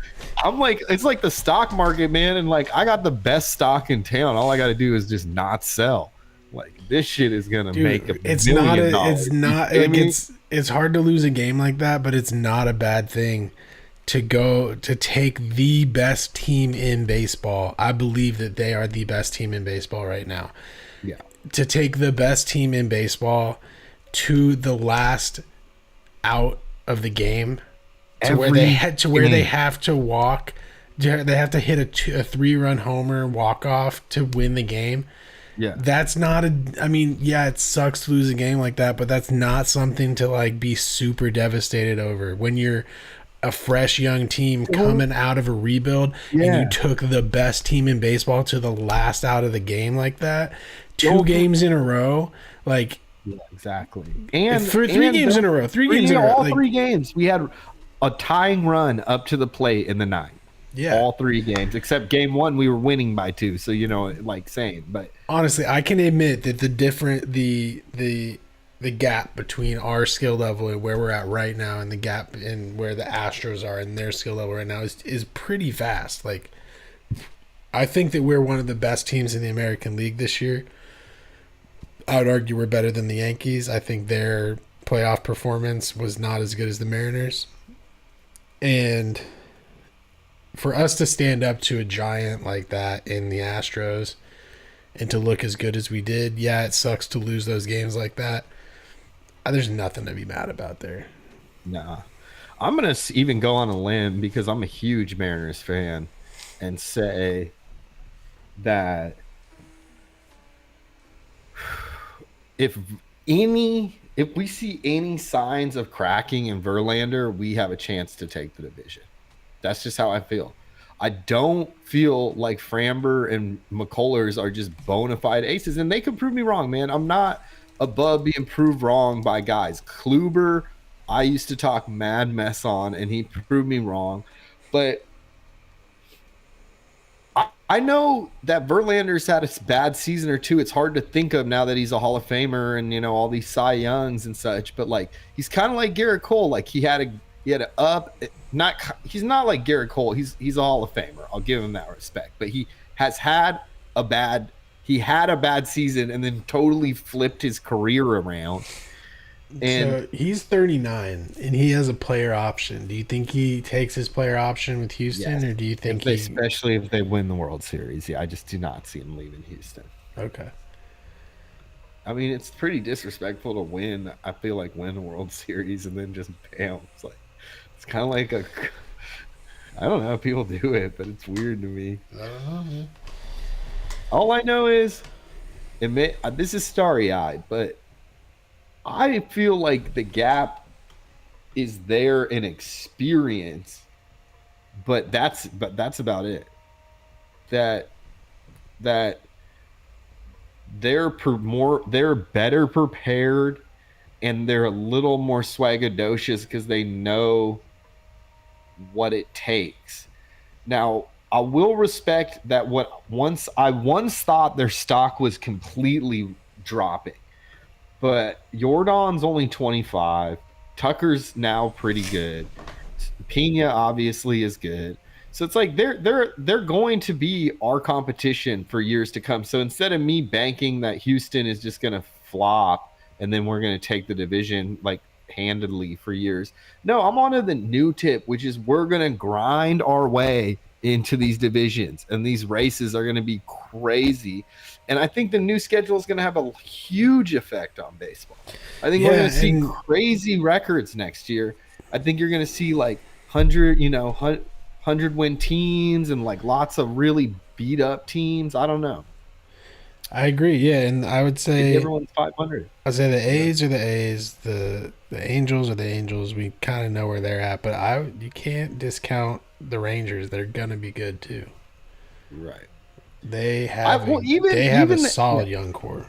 I'm like, it's like the stock market, man. And like, I got the best stock in town. All I got to do is just not sell. Like this shit is going to make $1 million. It's not, like, it's hard to lose a game like that, but it's not a bad thing to take the best team in baseball. I believe that they are the best team in baseball right now. Yeah. To take the best team in baseball to the last out of the game, where they have to walk, they have to hit a 3-run homer walk off to win the game. Yeah. That's not it sucks to lose a game like that, but that's not something to like be super devastated over when you're a fresh young team coming out of a rebuild and you took the best team in baseball to the last out of the game like that. 2 games in a row, like exactly, and 3 games in a row. 3 games in a row. All 3 games, we had a tying run up to the plate in the 9th. Yeah, all 3 games except game 1, we were winning by 2. So like same. But honestly, I can admit that the gap between our skill level and where we're at right now, and the gap in where the Astros are and their skill level right now is pretty vast. Like, I think that we're one of the best teams in the American League this year. I would argue we're better than the Yankees. I think their playoff performance was not as good as the Mariners. And for us to stand up to a giant like that in the Astros and to look as good as we did, yeah, it sucks to lose those games like that. There's nothing to be mad about there. Nah. I'm going to even go on a limb because I'm a huge Mariners fan and say that if we see any signs of cracking in Verlander, we have a chance to take the division. That's just how I feel. I don't feel like Framber and McCullers are just bona fide aces, and they can prove me wrong, man. I'm not above being proved wrong by guys. Kluber, I used to talk mad mess on, and he proved me wrong. But I know that Verlander's had a bad season or two. It's hard to think of now that he's a Hall of Famer and, you know, all these Cy Youngs and such. But, like, he's kind of like Garrett Cole. Like, he's not like Garrett Cole. He's a Hall of Famer. I'll give him that respect. But he had a bad season and then totally flipped his career around. And so he's 39 and he has a player option. Do you think he takes his player option with Houston, yes, or do you think especially if they win the World Series? Yeah, I just do not see him leaving Houston. Okay. I mean, it's pretty disrespectful to win. I feel like win the World Series and then just bam. It's kind of like I don't know how people do it, but it's weird to me. I don't know, man. All I know is, this is starry-eyed, but I feel like the gap is there in experience, but that's about it. That they're better prepared, and they're a little more swagadocious because they know what it takes. Now, I will respect that. I once thought their stock was completely dropping. But Jordan's only 25. Tucker's now pretty good. Pena obviously is good. So it's like they're going to be our competition for years to come. So instead of me banking that Houston is just going to flop and then we're going to take the division like handedly for years, no, I'm on to the new tip, which is we're going to grind our way into these divisions, and these races are going to be crazy. And I think the new schedule is going to have a huge effect on baseball. I think we're going to see crazy records next year. I think you're going to see like 100 win teams and like lots of really beat up teams. I don't know. I agree. Yeah, and I would say everyone's 500. I'd say the A's are the A's, the Angels are the Angels. We kind of know where they're at, but you can't discount the Rangers. They're gonna be good too. Right. They have a solid young core.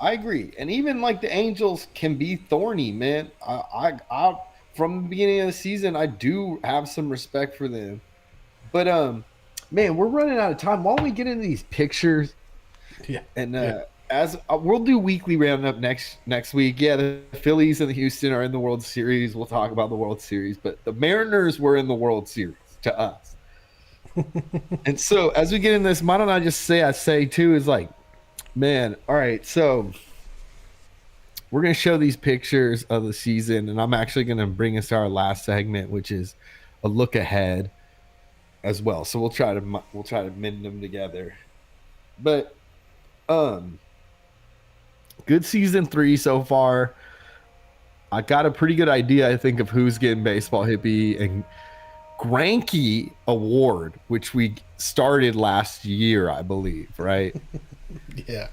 I agree, and even like the Angels can be thorny, man. I from the beginning of the season, I do have some respect for them, but man, we're running out of time. Why don't we get into these pictures? Yeah, and as we'll do weekly roundup next week. Yeah, the Phillies and the Houston are in the World Series. We'll talk about the World Series, but the Mariners were in the World Series to us. And so as we get in this, why don't I just say too is like, man, all right, so we're going to show these pictures of the season, and I'm actually going to bring us to our last segment, which is a look ahead as well. So we'll try to mend them together. But good season 3 so far. I got a pretty good idea, I think, of who's getting Baseball Hippie and Greinke Award, which we started last year, I believe, right? Yeah.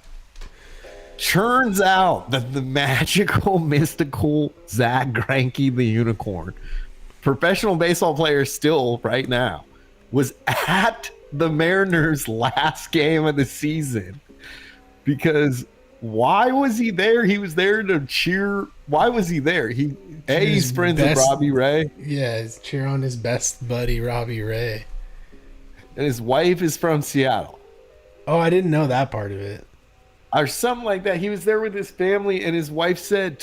Turns out that the magical, mystical Zach Greinke, the unicorn, professional baseball player still right now, was at the Mariners' last game of the season. Because why was he there? He was there to cheer. Why was he there? He's friends with Robbie Ray. Yeah, he's cheer on his best buddy, Robbie Ray. And his wife is from Seattle. Oh, I didn't know that part of it. Or something like that. He was there with his family, and his wife said,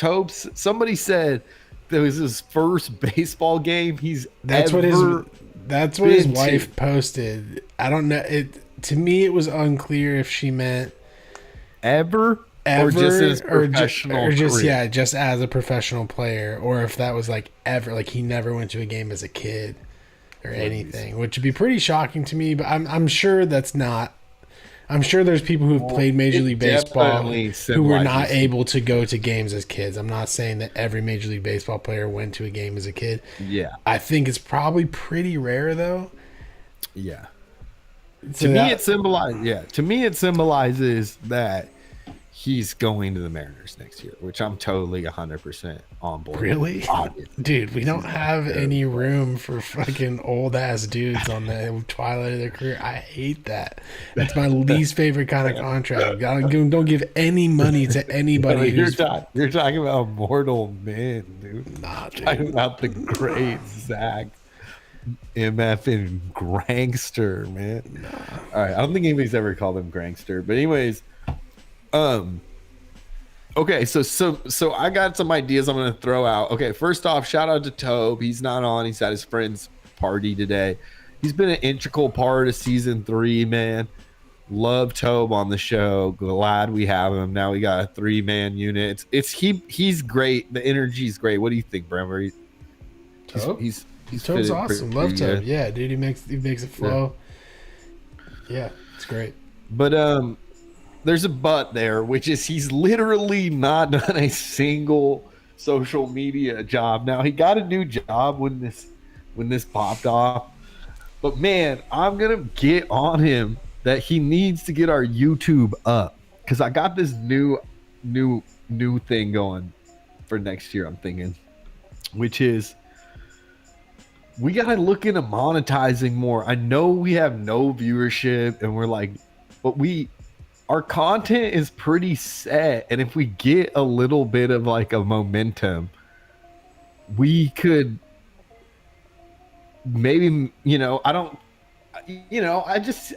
somebody said that was his first baseball game That's what his wife posted. I don't know. To me, it was unclear if she meant ever. ever, or just in his professional career. just as a professional player, or if that was like ever, like he never went to a game as a kid or anything, which would be pretty shocking to me. But I'm sure that's not. I'm sure there's people who've played Major League Baseball who were not able to go to games as kids. I'm not saying that every Major League Baseball player went to a game as a kid. Yeah. I think it's probably pretty rare, though. Yeah. So to me, it symbolizes that he's going to the Mariners next year, which I'm totally 100% on board. Really? Dude, we don't have any room for fucking old ass dudes on the twilight of their career. I hate that. That's my least favorite kind of contract. Don't give any money to anybody. You're talking about mortal men, dude. Nah, dude. Talking about the great Zach MF and Grangster, man. Nah. All right, I don't think anybody's ever called him Grangster, but anyways. Okay, so I got some ideas I'm gonna throw out. Okay, first off, shout out to Tobe. He's not on. He's at his friend's party today. He's been an integral part of season 3, man. Love Tobe on the show. Glad we have him. Now we got a 3-man unit. He's great. The energy's great. What do you think, Brownbear? Tobe? Tobe's awesome. Love Tobe. Yeah, dude, he makes it flow. Yeah, it's great. But there's a but there, which is he's literally not done a single social media job. Now he got a new job when this popped off, but man, I'm gonna get on him that he needs to get our YouTube up, because I got this new thing going for next year. I'm thinking, which is we gotta look into monetizing more. I know we have no viewership, and we're like, but our content is pretty set, and if we get a little bit of like a momentum, we could maybe,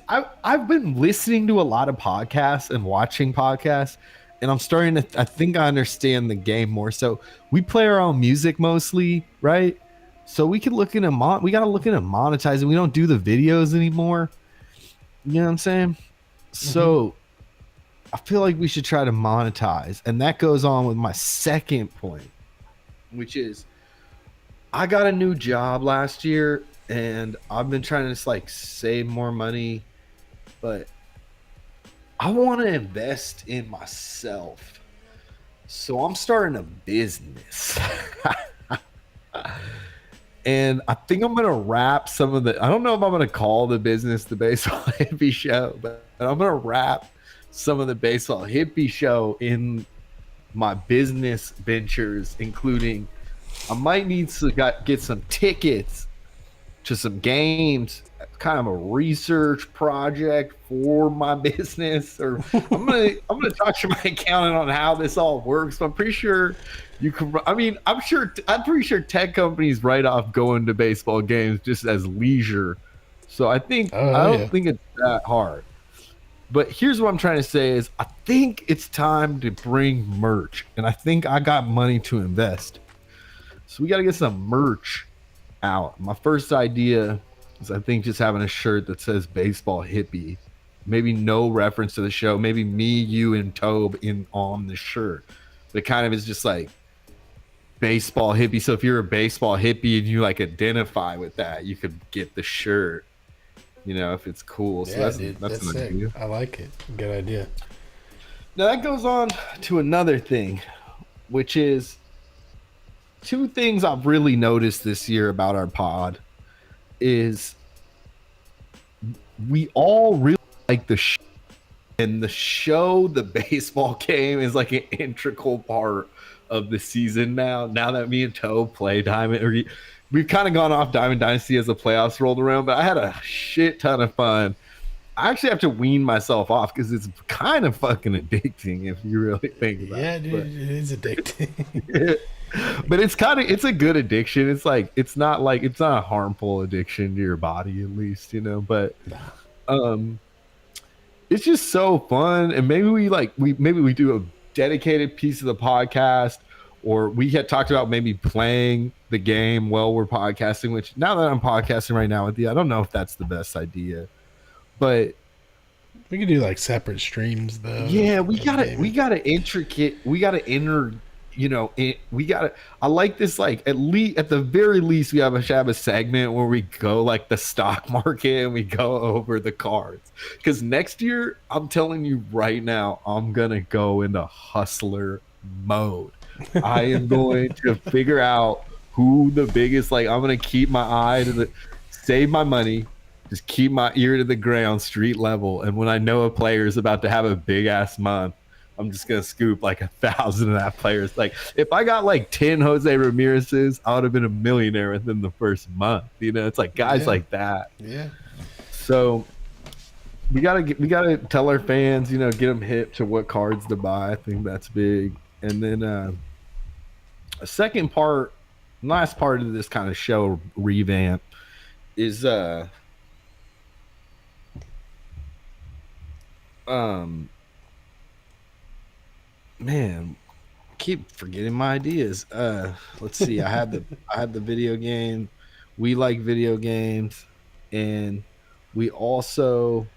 I've been listening to a lot of podcasts and watching podcasts, and I'm starting to, I think I understand the game more. So we play our own music mostly, right? So we can look into we got to look into monetizing. We don't do the videos anymore. You know what I'm saying? Mm-hmm. So I feel like we should try to monetize. And that goes on with my second point, which is I got a new job last year, and I've been trying to just like save more money, but I want to invest in myself. So I'm starting a business. And I think I'm going to wrap some of I don't know if I'm going to call the business the Baseball Hippie Show, but I'm going to wrap some of the Baseball Hippie Show in my business ventures, including I might need to get some tickets to some games, kind of a research project for my business. Or I'm gonna talk to my accountant on how this all works. But I'm pretty sure you can. I mean, I'm pretty sure tech companies write off going to baseball games just as leisure. So I think I don't think it's that hard. But here's what I'm trying to say is I think it's time to bring merch, and I think I got money to invest. So we got to get some merch out. My first idea is I think just having a shirt that says Baseball Hippie. Maybe no reference to the show. Maybe me, you, and Tobe on the shirt. But it kind of is just like Baseball Hippie. So if you're a baseball hippie and you like identify with that, you could get the shirt. You know, if it's cool. So yeah, that's sick. Idea. I like it. Good idea. Now that goes on to another thing, which is two things I've really noticed this year about our pod is we all really like the show. And the show, the baseball game, is like an integral part of the season now. Now that me and Toe play Diamond, we've kind of gone off Diamond Dynasty as the playoffs rolled around, but I had a shit ton of fun. I actually have to wean myself off because it's kind of fucking addicting if you really think about it. Yeah, dude, it is addicting. But it's a good addiction. It's like it's not a harmful addiction to your body, at least, you know. But it's just so fun, and maybe we do a dedicated piece of the podcast, or we had talked about maybe playing the game while we're podcasting. Which now that I'm podcasting right now with you, I don't know if that's the best idea, but We could do like separate streams though. Yeah, we gotta intricate. We gotta enter. You know, we gotta. I like this. Like at the very least, we have a segment where we go like the stock market and we go over the cards. Because next year, I'm telling you right now, I'm gonna go into hustler mode. I am going to figure out who the biggest. Like I'm gonna keep my eye to the, save my money. Just keep my ear to the ground, street level. And when I know a player is about to have a big ass month, I'm just gonna scoop like 1,000 of that players. Like if I got like 10 Jose Ramirez's, I would have been a millionaire within the first month. You know, it's like guys like that. Yeah. So we gotta tell our fans, you know, get them hip to what cards to buy. I think that's big. And then a second part, last part of this kind of show revamp is man, keep forgetting my ideas. Let's see. I had the video game. We like video games, and we also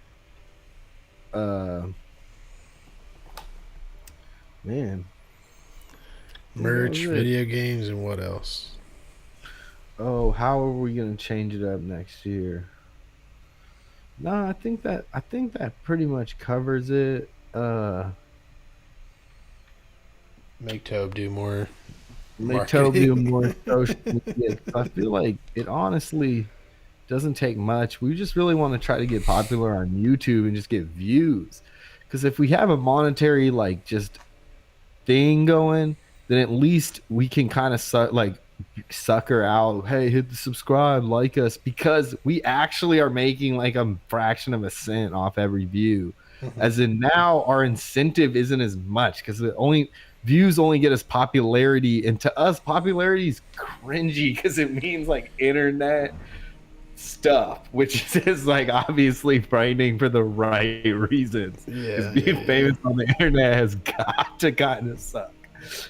man, merch, video games, and what else? Oh, how are we gonna change it up next year? No, I think that pretty much covers it. Make Tobe do more. Make Tobe do more social media. I feel like it honestly doesn't take much. We just really want to try to get popular on YouTube and just get views. Because if we have a monetary like just thing going, then at least we can kind of sucker out. Hey, hit the subscribe, like us, because we actually are making like a fraction of a cent off every view. As in now our incentive isn't as much because the only views only get us popularity, and to us popularity is cringy because it means like internet stuff, which is like obviously frightening for the right reasons. Being famous on the internet has got to kind of suck.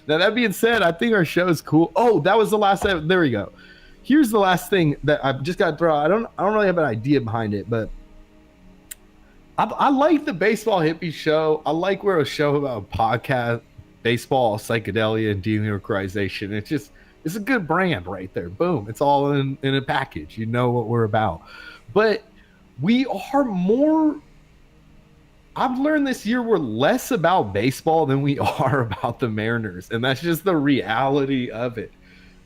Now that being said, I think our show is cool. Oh, that was the last. There we go. Here's the last thing that I've just got to throw out. I don't really have an idea behind it, but I like the Baseball Hippie show. I like we're a show about podcast, baseball, psychedelia, and denuclearization. It's a good brand right there. Boom. It's all in a package. You know what we're about. But we are more, I've learned this year we're less about baseball than we are about the Mariners. And that's just the reality of it.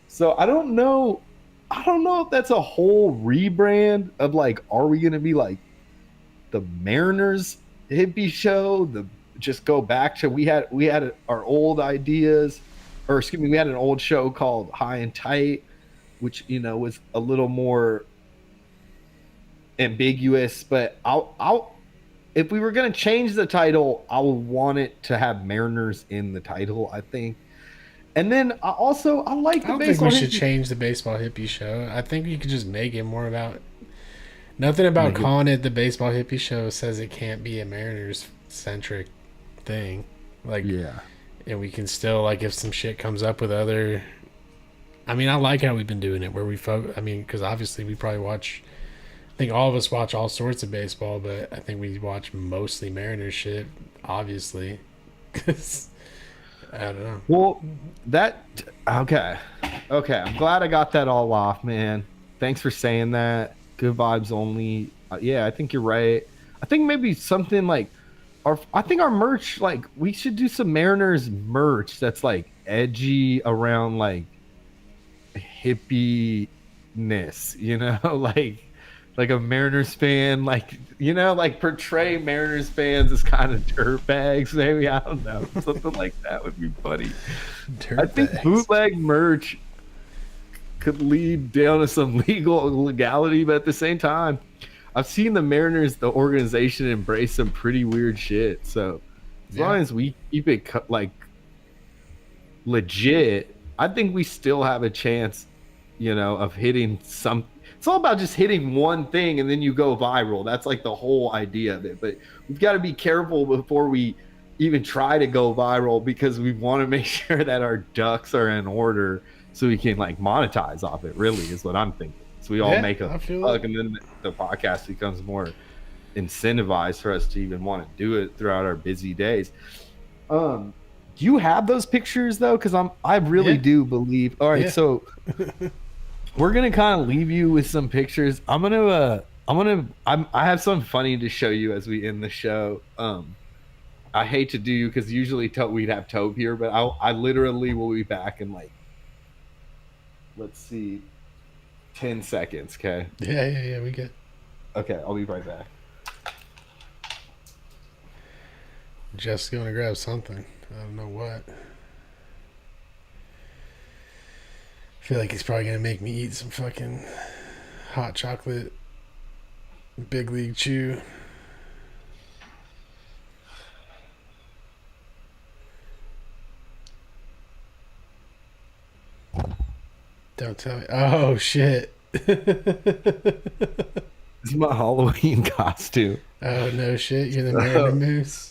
So I don't know if that's a whole rebrand of like, are we going to be like the Mariners Hippie show? Just go back to we had our old ideas, or excuse me, we had an old show called High and Tight, which was a little more ambiguous. But I'll if we were gonna change the title, I would want it to have Mariners in the title, I think. And then I like the baseball. I don't think we should change the Baseball Hippie show. I think you could just make it more about. Nothing about calling it the Baseball Hippie show says it can't be a Mariners centric thing. Like, yeah. And we can still, like, if some shit comes up with other. I mean, I like how we've been doing it where because obviously we probably watch. I think all of us watch all sorts of baseball, but I think we watch mostly Mariners shit, obviously. Because. I don't know. Well, okay. I'm glad I got that all off, man. Thanks for saying that. Good vibes only. Yeah, I think you're right. I think maybe something like I think our merch, like we should do some Mariners merch that's like edgy around like hippie-ness, like a Mariners fan, like portray Mariners fans as kind of dirtbags, maybe. I don't know. Something like that would be funny. I think bootleg merch could lead down to some legality, but at the same time, I've seen the Mariners, the organization, embrace some pretty weird shit. So as long as we keep it like legit, I think we still have a chance, of hitting some. It's all about just hitting one thing and then you go viral. That's like the whole idea of it. But we've got to be careful before we even try to go viral, because we want to make sure that our ducks are in order so we can like monetize off it, really, is what I'm thinking. So we all make a plug, and then the podcast becomes more incentivized for us to even want to do it throughout our busy days. Do you have those pictures though? Because I really do believe. All right, so we're gonna kind of leave you with some pictures. I have something funny to show you as we end the show. I hate to do you because usually we'd have Tobe here, but I literally will be back in like, let's see, 10 seconds. Okay. Yeah. We good. Okay, I'll be right back. Just going to grab something. I don't know what. I feel like he's probably going to make me eat some fucking hot chocolate Big League Chew. Don't tell me. Oh, shit. This is my Halloween costume. Oh, no shit. You're the Mariner Moose.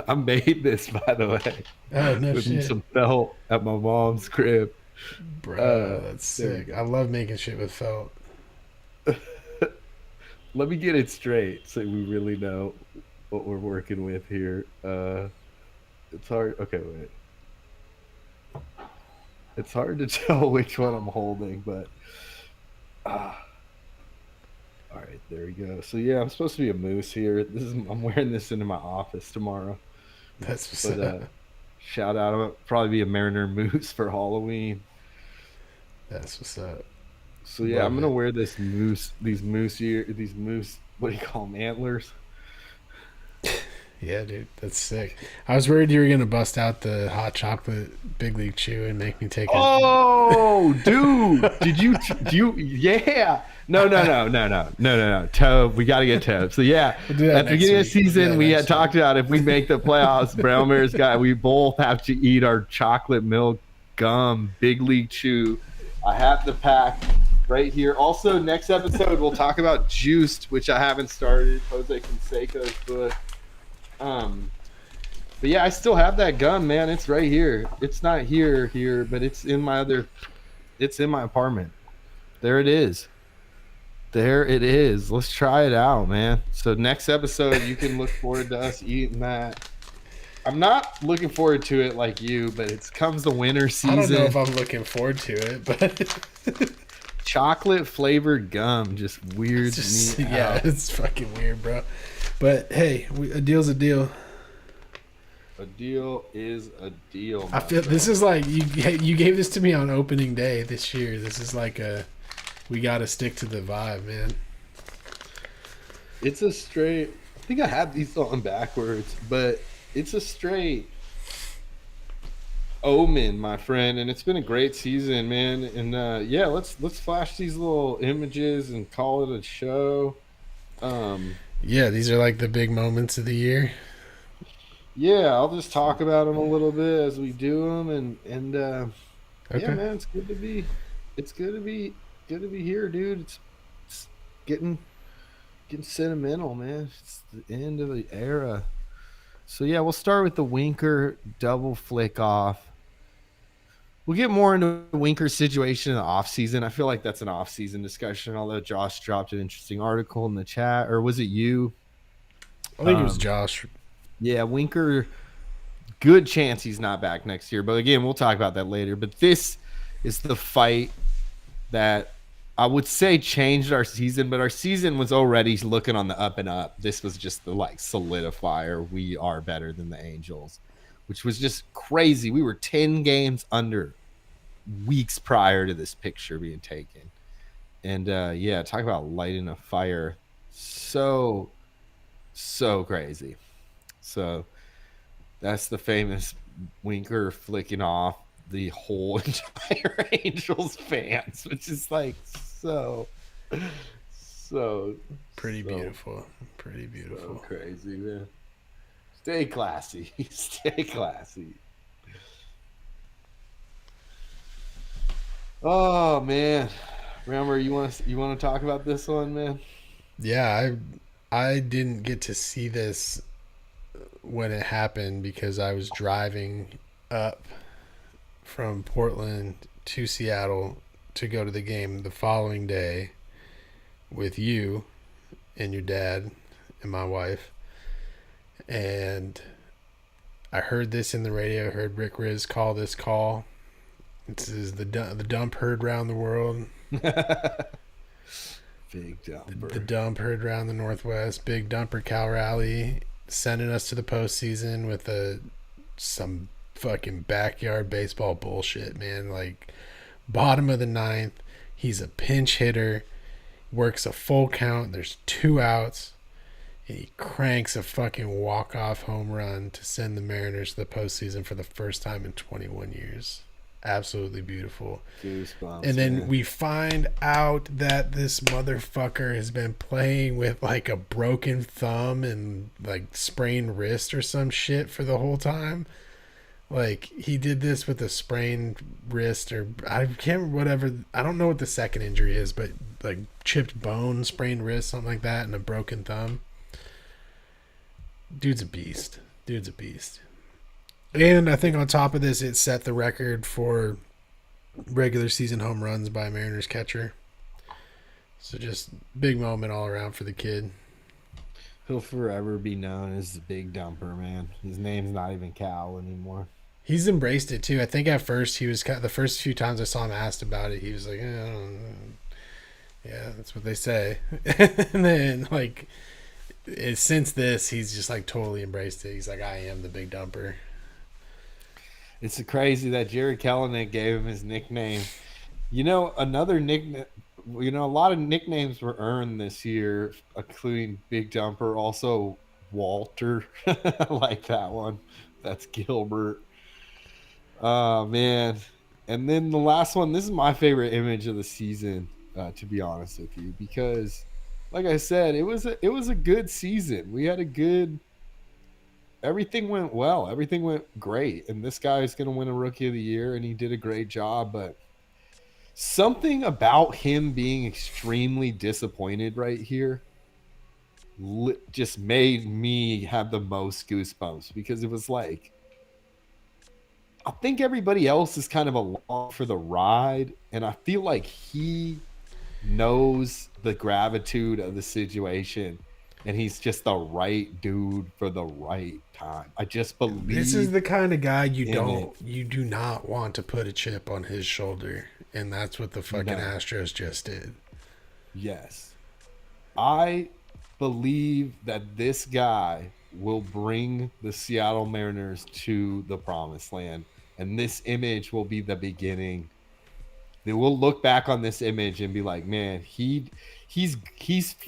I made this, by the way. Oh, no shit. With some felt at my mom's crib. Bro, that's sick. I love making shit with felt. Let me get it straight so we really know what we're working with here. It's hard. Okay, wait. It's hard to tell which one I'm holding, but all right, there we go. So yeah, I'm supposed to be a moose here. I'm wearing this into my office tomorrow. That's what's up. Shout out! I'll probably be a Mariner Moose for Halloween. That's what's up. So yeah, I'm gonna wear these moose. What do you call them? Antlers. Yeah, dude, that's sick. I was worried you were gonna bust out the hot chocolate Big League Chew and make me take it. Oh, dude! Do you? Yeah. No. Tobe, we gotta get Tobe. So yeah, at the beginning of the season, we had talked about if we make the playoffs, Brownbear's guy, we both have to eat our chocolate milk gum Big League Chew. I have the pack right here. Also, next episode we'll talk about Juiced, which I haven't started. Jose Canseco's book. But yeah, I still have that gum, man. It's right here. It's not here, but it's in my apartment. There it is. Let's try it out, man. So next episode, you can look forward to us eating that. I'm not looking forward to it like you, but it comes the winter season. I don't know if I'm looking forward to it, but chocolate flavored gum just weirds me out. It's fucking weird, bro. But hey, a deal's a deal. A deal is a deal. I feel this is like you gave this to me on opening day this year. This is like we got to stick to the vibe, man. It's a straight. I think I have these on backwards, but it's a straight omen, my friend, and it's been a great season, man. And yeah, let's flash these little images and call it a show. Yeah, these are like the big moments of the year. Yeah, I'll just talk about them a little bit as we do them, and okay. Yeah, man, it's good to be here, dude. It's getting sentimental, man. It's the end of the era. So yeah, we'll start with the Winker double flick off. We'll get more into the Winker situation in the off season. I feel like that's an off season discussion. Although Josh dropped an interesting article in the chat, or was it you? I think it was Josh. Yeah, Winker, good chance he's not back next year. But again, we'll talk about that later. But this is the fight that I would say changed our season, but our season was already looking on the up and up. This was just the solidifier. We are better than the Angels, which was just crazy. We were 10 games under weeks prior to this picture being taken. And yeah, talk about lighting a fire. So crazy. So that's the famous Winker flicking off the whole entire Angels fans, which is like so pretty beautiful. Pretty beautiful. So crazy, man. Stay classy. Stay classy. Oh man. Remember, you want to talk about this one, man? Yeah, I didn't get to see this when it happened because I was driving up from Portland to Seattle to go to the game the following day with you and your dad. and my wife, and I heard this in the radio. I heard Rick Riz call this call. This is the dump heard round the world. Big dumper. The dump heard round the Northwest. Big dumper Cal Rally sending us to the postseason with some fucking backyard baseball bullshit, man. Like, bottom of the ninth, he's a pinch hitter, works a full count. There's 2 outs. And he cranks a fucking walk-off home run to send the Mariners to the postseason for the first time in 21 years. Absolutely beautiful. Goosebumps, and then man. we find out that this motherfucker has been playing with like a broken thumb and like sprained wrist or some shit for the whole time. Like, he did this with a sprained wrist, or I can't remember, whatever. I don't know what the second injury is, but like chipped bone, sprained wrist, something like that, and a broken thumb. Dude's a beast. And I think on top of this, it set the record for regular season home runs by a Mariners catcher. So just big moment all around for the kid. He'll forever be known as the big dumper, man. His name's not even Cal anymore. He's embraced it too. I think at first he was the first few times I saw him asked about it, he was like, I don't know. Yeah, that's what they say. And then like since this, he's just like totally embraced it. He's like, I am the big dumper. It's crazy that Jerry Kelenic gave him his nickname. You know, another nickname. You know, a lot of nicknames were earned this year, including Big Dumper. Also, Walter. I like that one. That's Gilbert. Oh man! And then the last one. This is my favorite image of the season, to be honest with you, because, like I said, it was a good season. We had a good. Everything went well. Everything went great. And this guy is going to win a Rookie of the Year, and he did a great job. But something about him being extremely disappointed right here just made me have the most goosebumps, because it was like, I think everybody else is kind of along for the ride, and I feel like he knows the gravitude of the situation, and he's just the right dude for the right time. I just believe this is the kind of guy you do not want to put a chip on his shoulder, and that's what the fucking Astros just did. Yes. I believe that this guy will bring the Seattle Mariners to the promised land, and this image will be the beginning. They will look back on this image and be like, man, he's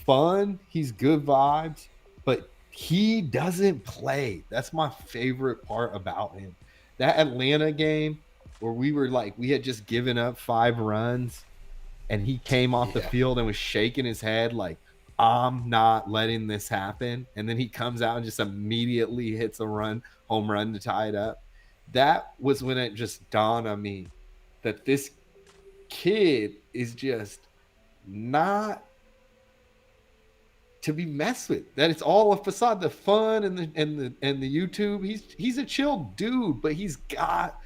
fun, he's good vibes, but he doesn't play. That's my favorite part about him. That Atlanta game where we had just given up 5 runs, and he came off the field and was shaking his head like, I'm not letting this happen. And then he comes out and just immediately hits a home run to tie it up. That was when it just dawned on me that this kid is just not to be messed with. That it's all a facade, the fun and the YouTube. He's a chill dude, but he's got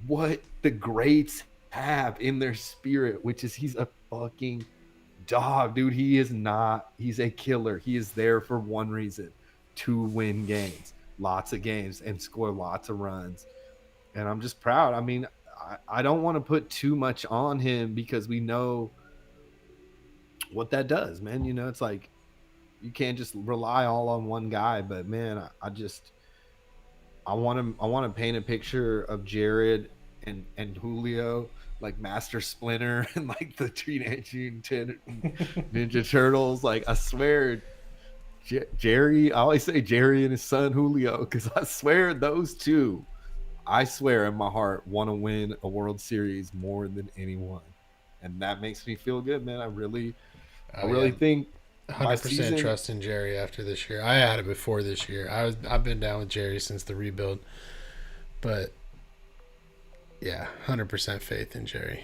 what the greats have in their spirit, which is he's a fucking dog, dude. He's a killer. He is there for one reason: to win games, lots of games, and score lots of runs. And I'm just proud. I mean, I don't want to put too much on him, because we know what that does, man. You know, it's like you can't just rely all on one guy. But man, I want to paint a picture of Jared and Julio like Master Splinter and like the Teenage Mutant Ninja Turtles. Like, I swear, Jerry. I always say Jerry and his son Julio, because I swear those two, I swear in my heart, want to win a World Series more than anyone, and that makes me feel good, man. I really think 100% trust in Jerry after this year. I had it before this year. I've been down with Jerry since the rebuild, but yeah, 100% faith in Jerry.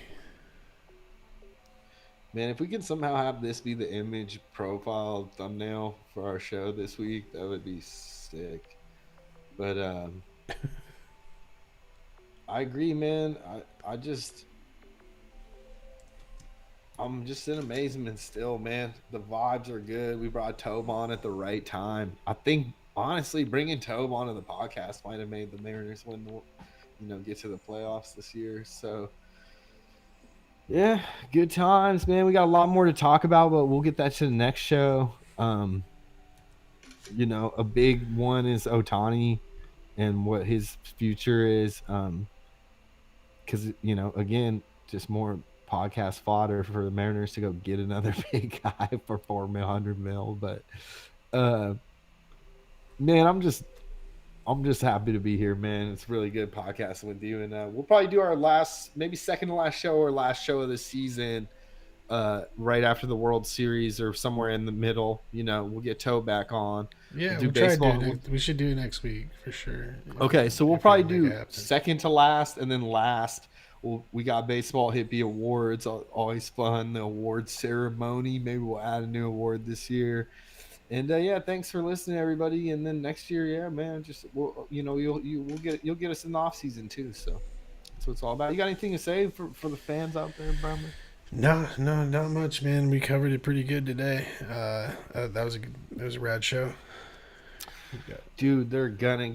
Man, if we can somehow have this be the image profile thumbnail for our show this week, that would be sick. But I agree, man. I'm just in amazement still, man. The vibes are good. We brought Tobe on at the right time. I think honestly, bringing Tobe onto the podcast might have made the Mariners win the, get to the playoffs this year. So yeah, good times, man. We got a lot more to talk about, but we'll get that to the next show. A big one is Otani and what his future is. Because again, just more podcast fodder for the Mariners to go get another big guy for $400 million. But man, I'm just happy to be here, man. It's really good podcasting with you, and we'll probably do our second to last show or last show of the season right after the World Series or somewhere in the middle. We'll get Toe back on. Yeah, we'll try to do it. We should do it next week for sure. Okay, so we'll probably do second to last and then last. We got baseball hippie awards. Always fun. The award ceremony. Maybe we'll add a new award this year. And yeah, thanks for listening, everybody. And then next year, yeah, man, you'll get us in the off season too. So that's what it's all about. You got anything to say for the fans out there, Brownbear? No, not much, man. We covered it pretty good today. That was a rad show. Dude, we're getting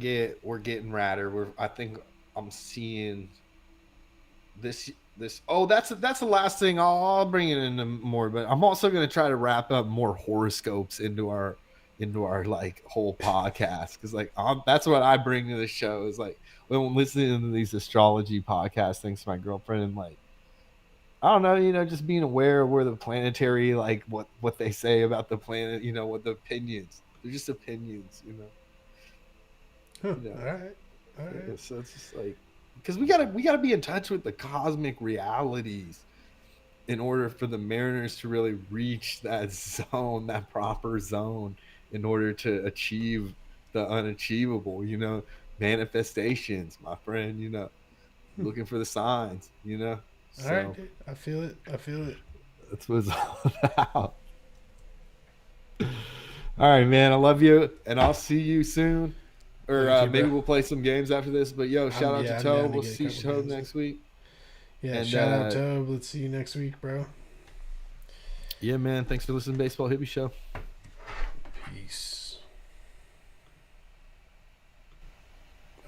radder. I think I'm seeing this. That's the last thing. I'll bring it into more, but I'm also going to try to wrap up more horoscopes into our like whole podcast, because like that's what I bring to the show is like when I'm listening to these astrology podcasts, thanks to my girlfriend, and like I don't know, just being aware of where the planetary, like what they say about the planet, what the opinions. They're just opinions, Huh. All right. Yeah, so it's just like, because we gotta be in touch with the cosmic realities in order for the Mariners to really reach that zone, that proper zone, in order to achieve the unachievable. Manifestations, my friend. Looking for the signs. So, all right, dude. I feel it. That's what it's all about. All right, man. I love you, and I'll see you soon. Or maybe we'll play some games after this. But yo, shout out to Tobe. We'll see Tobe next week. Yeah, and shout out Tobe. Let's see you next week, bro. Yeah, man. Thanks for listening to Baseball Hippie Show. Peace.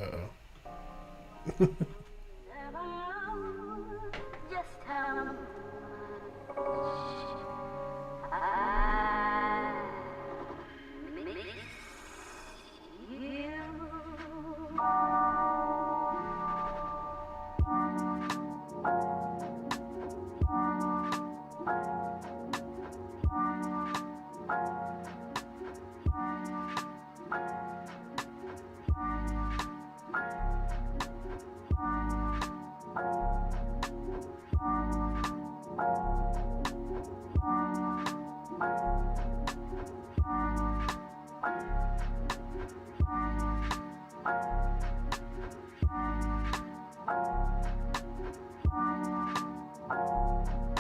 Uh-oh.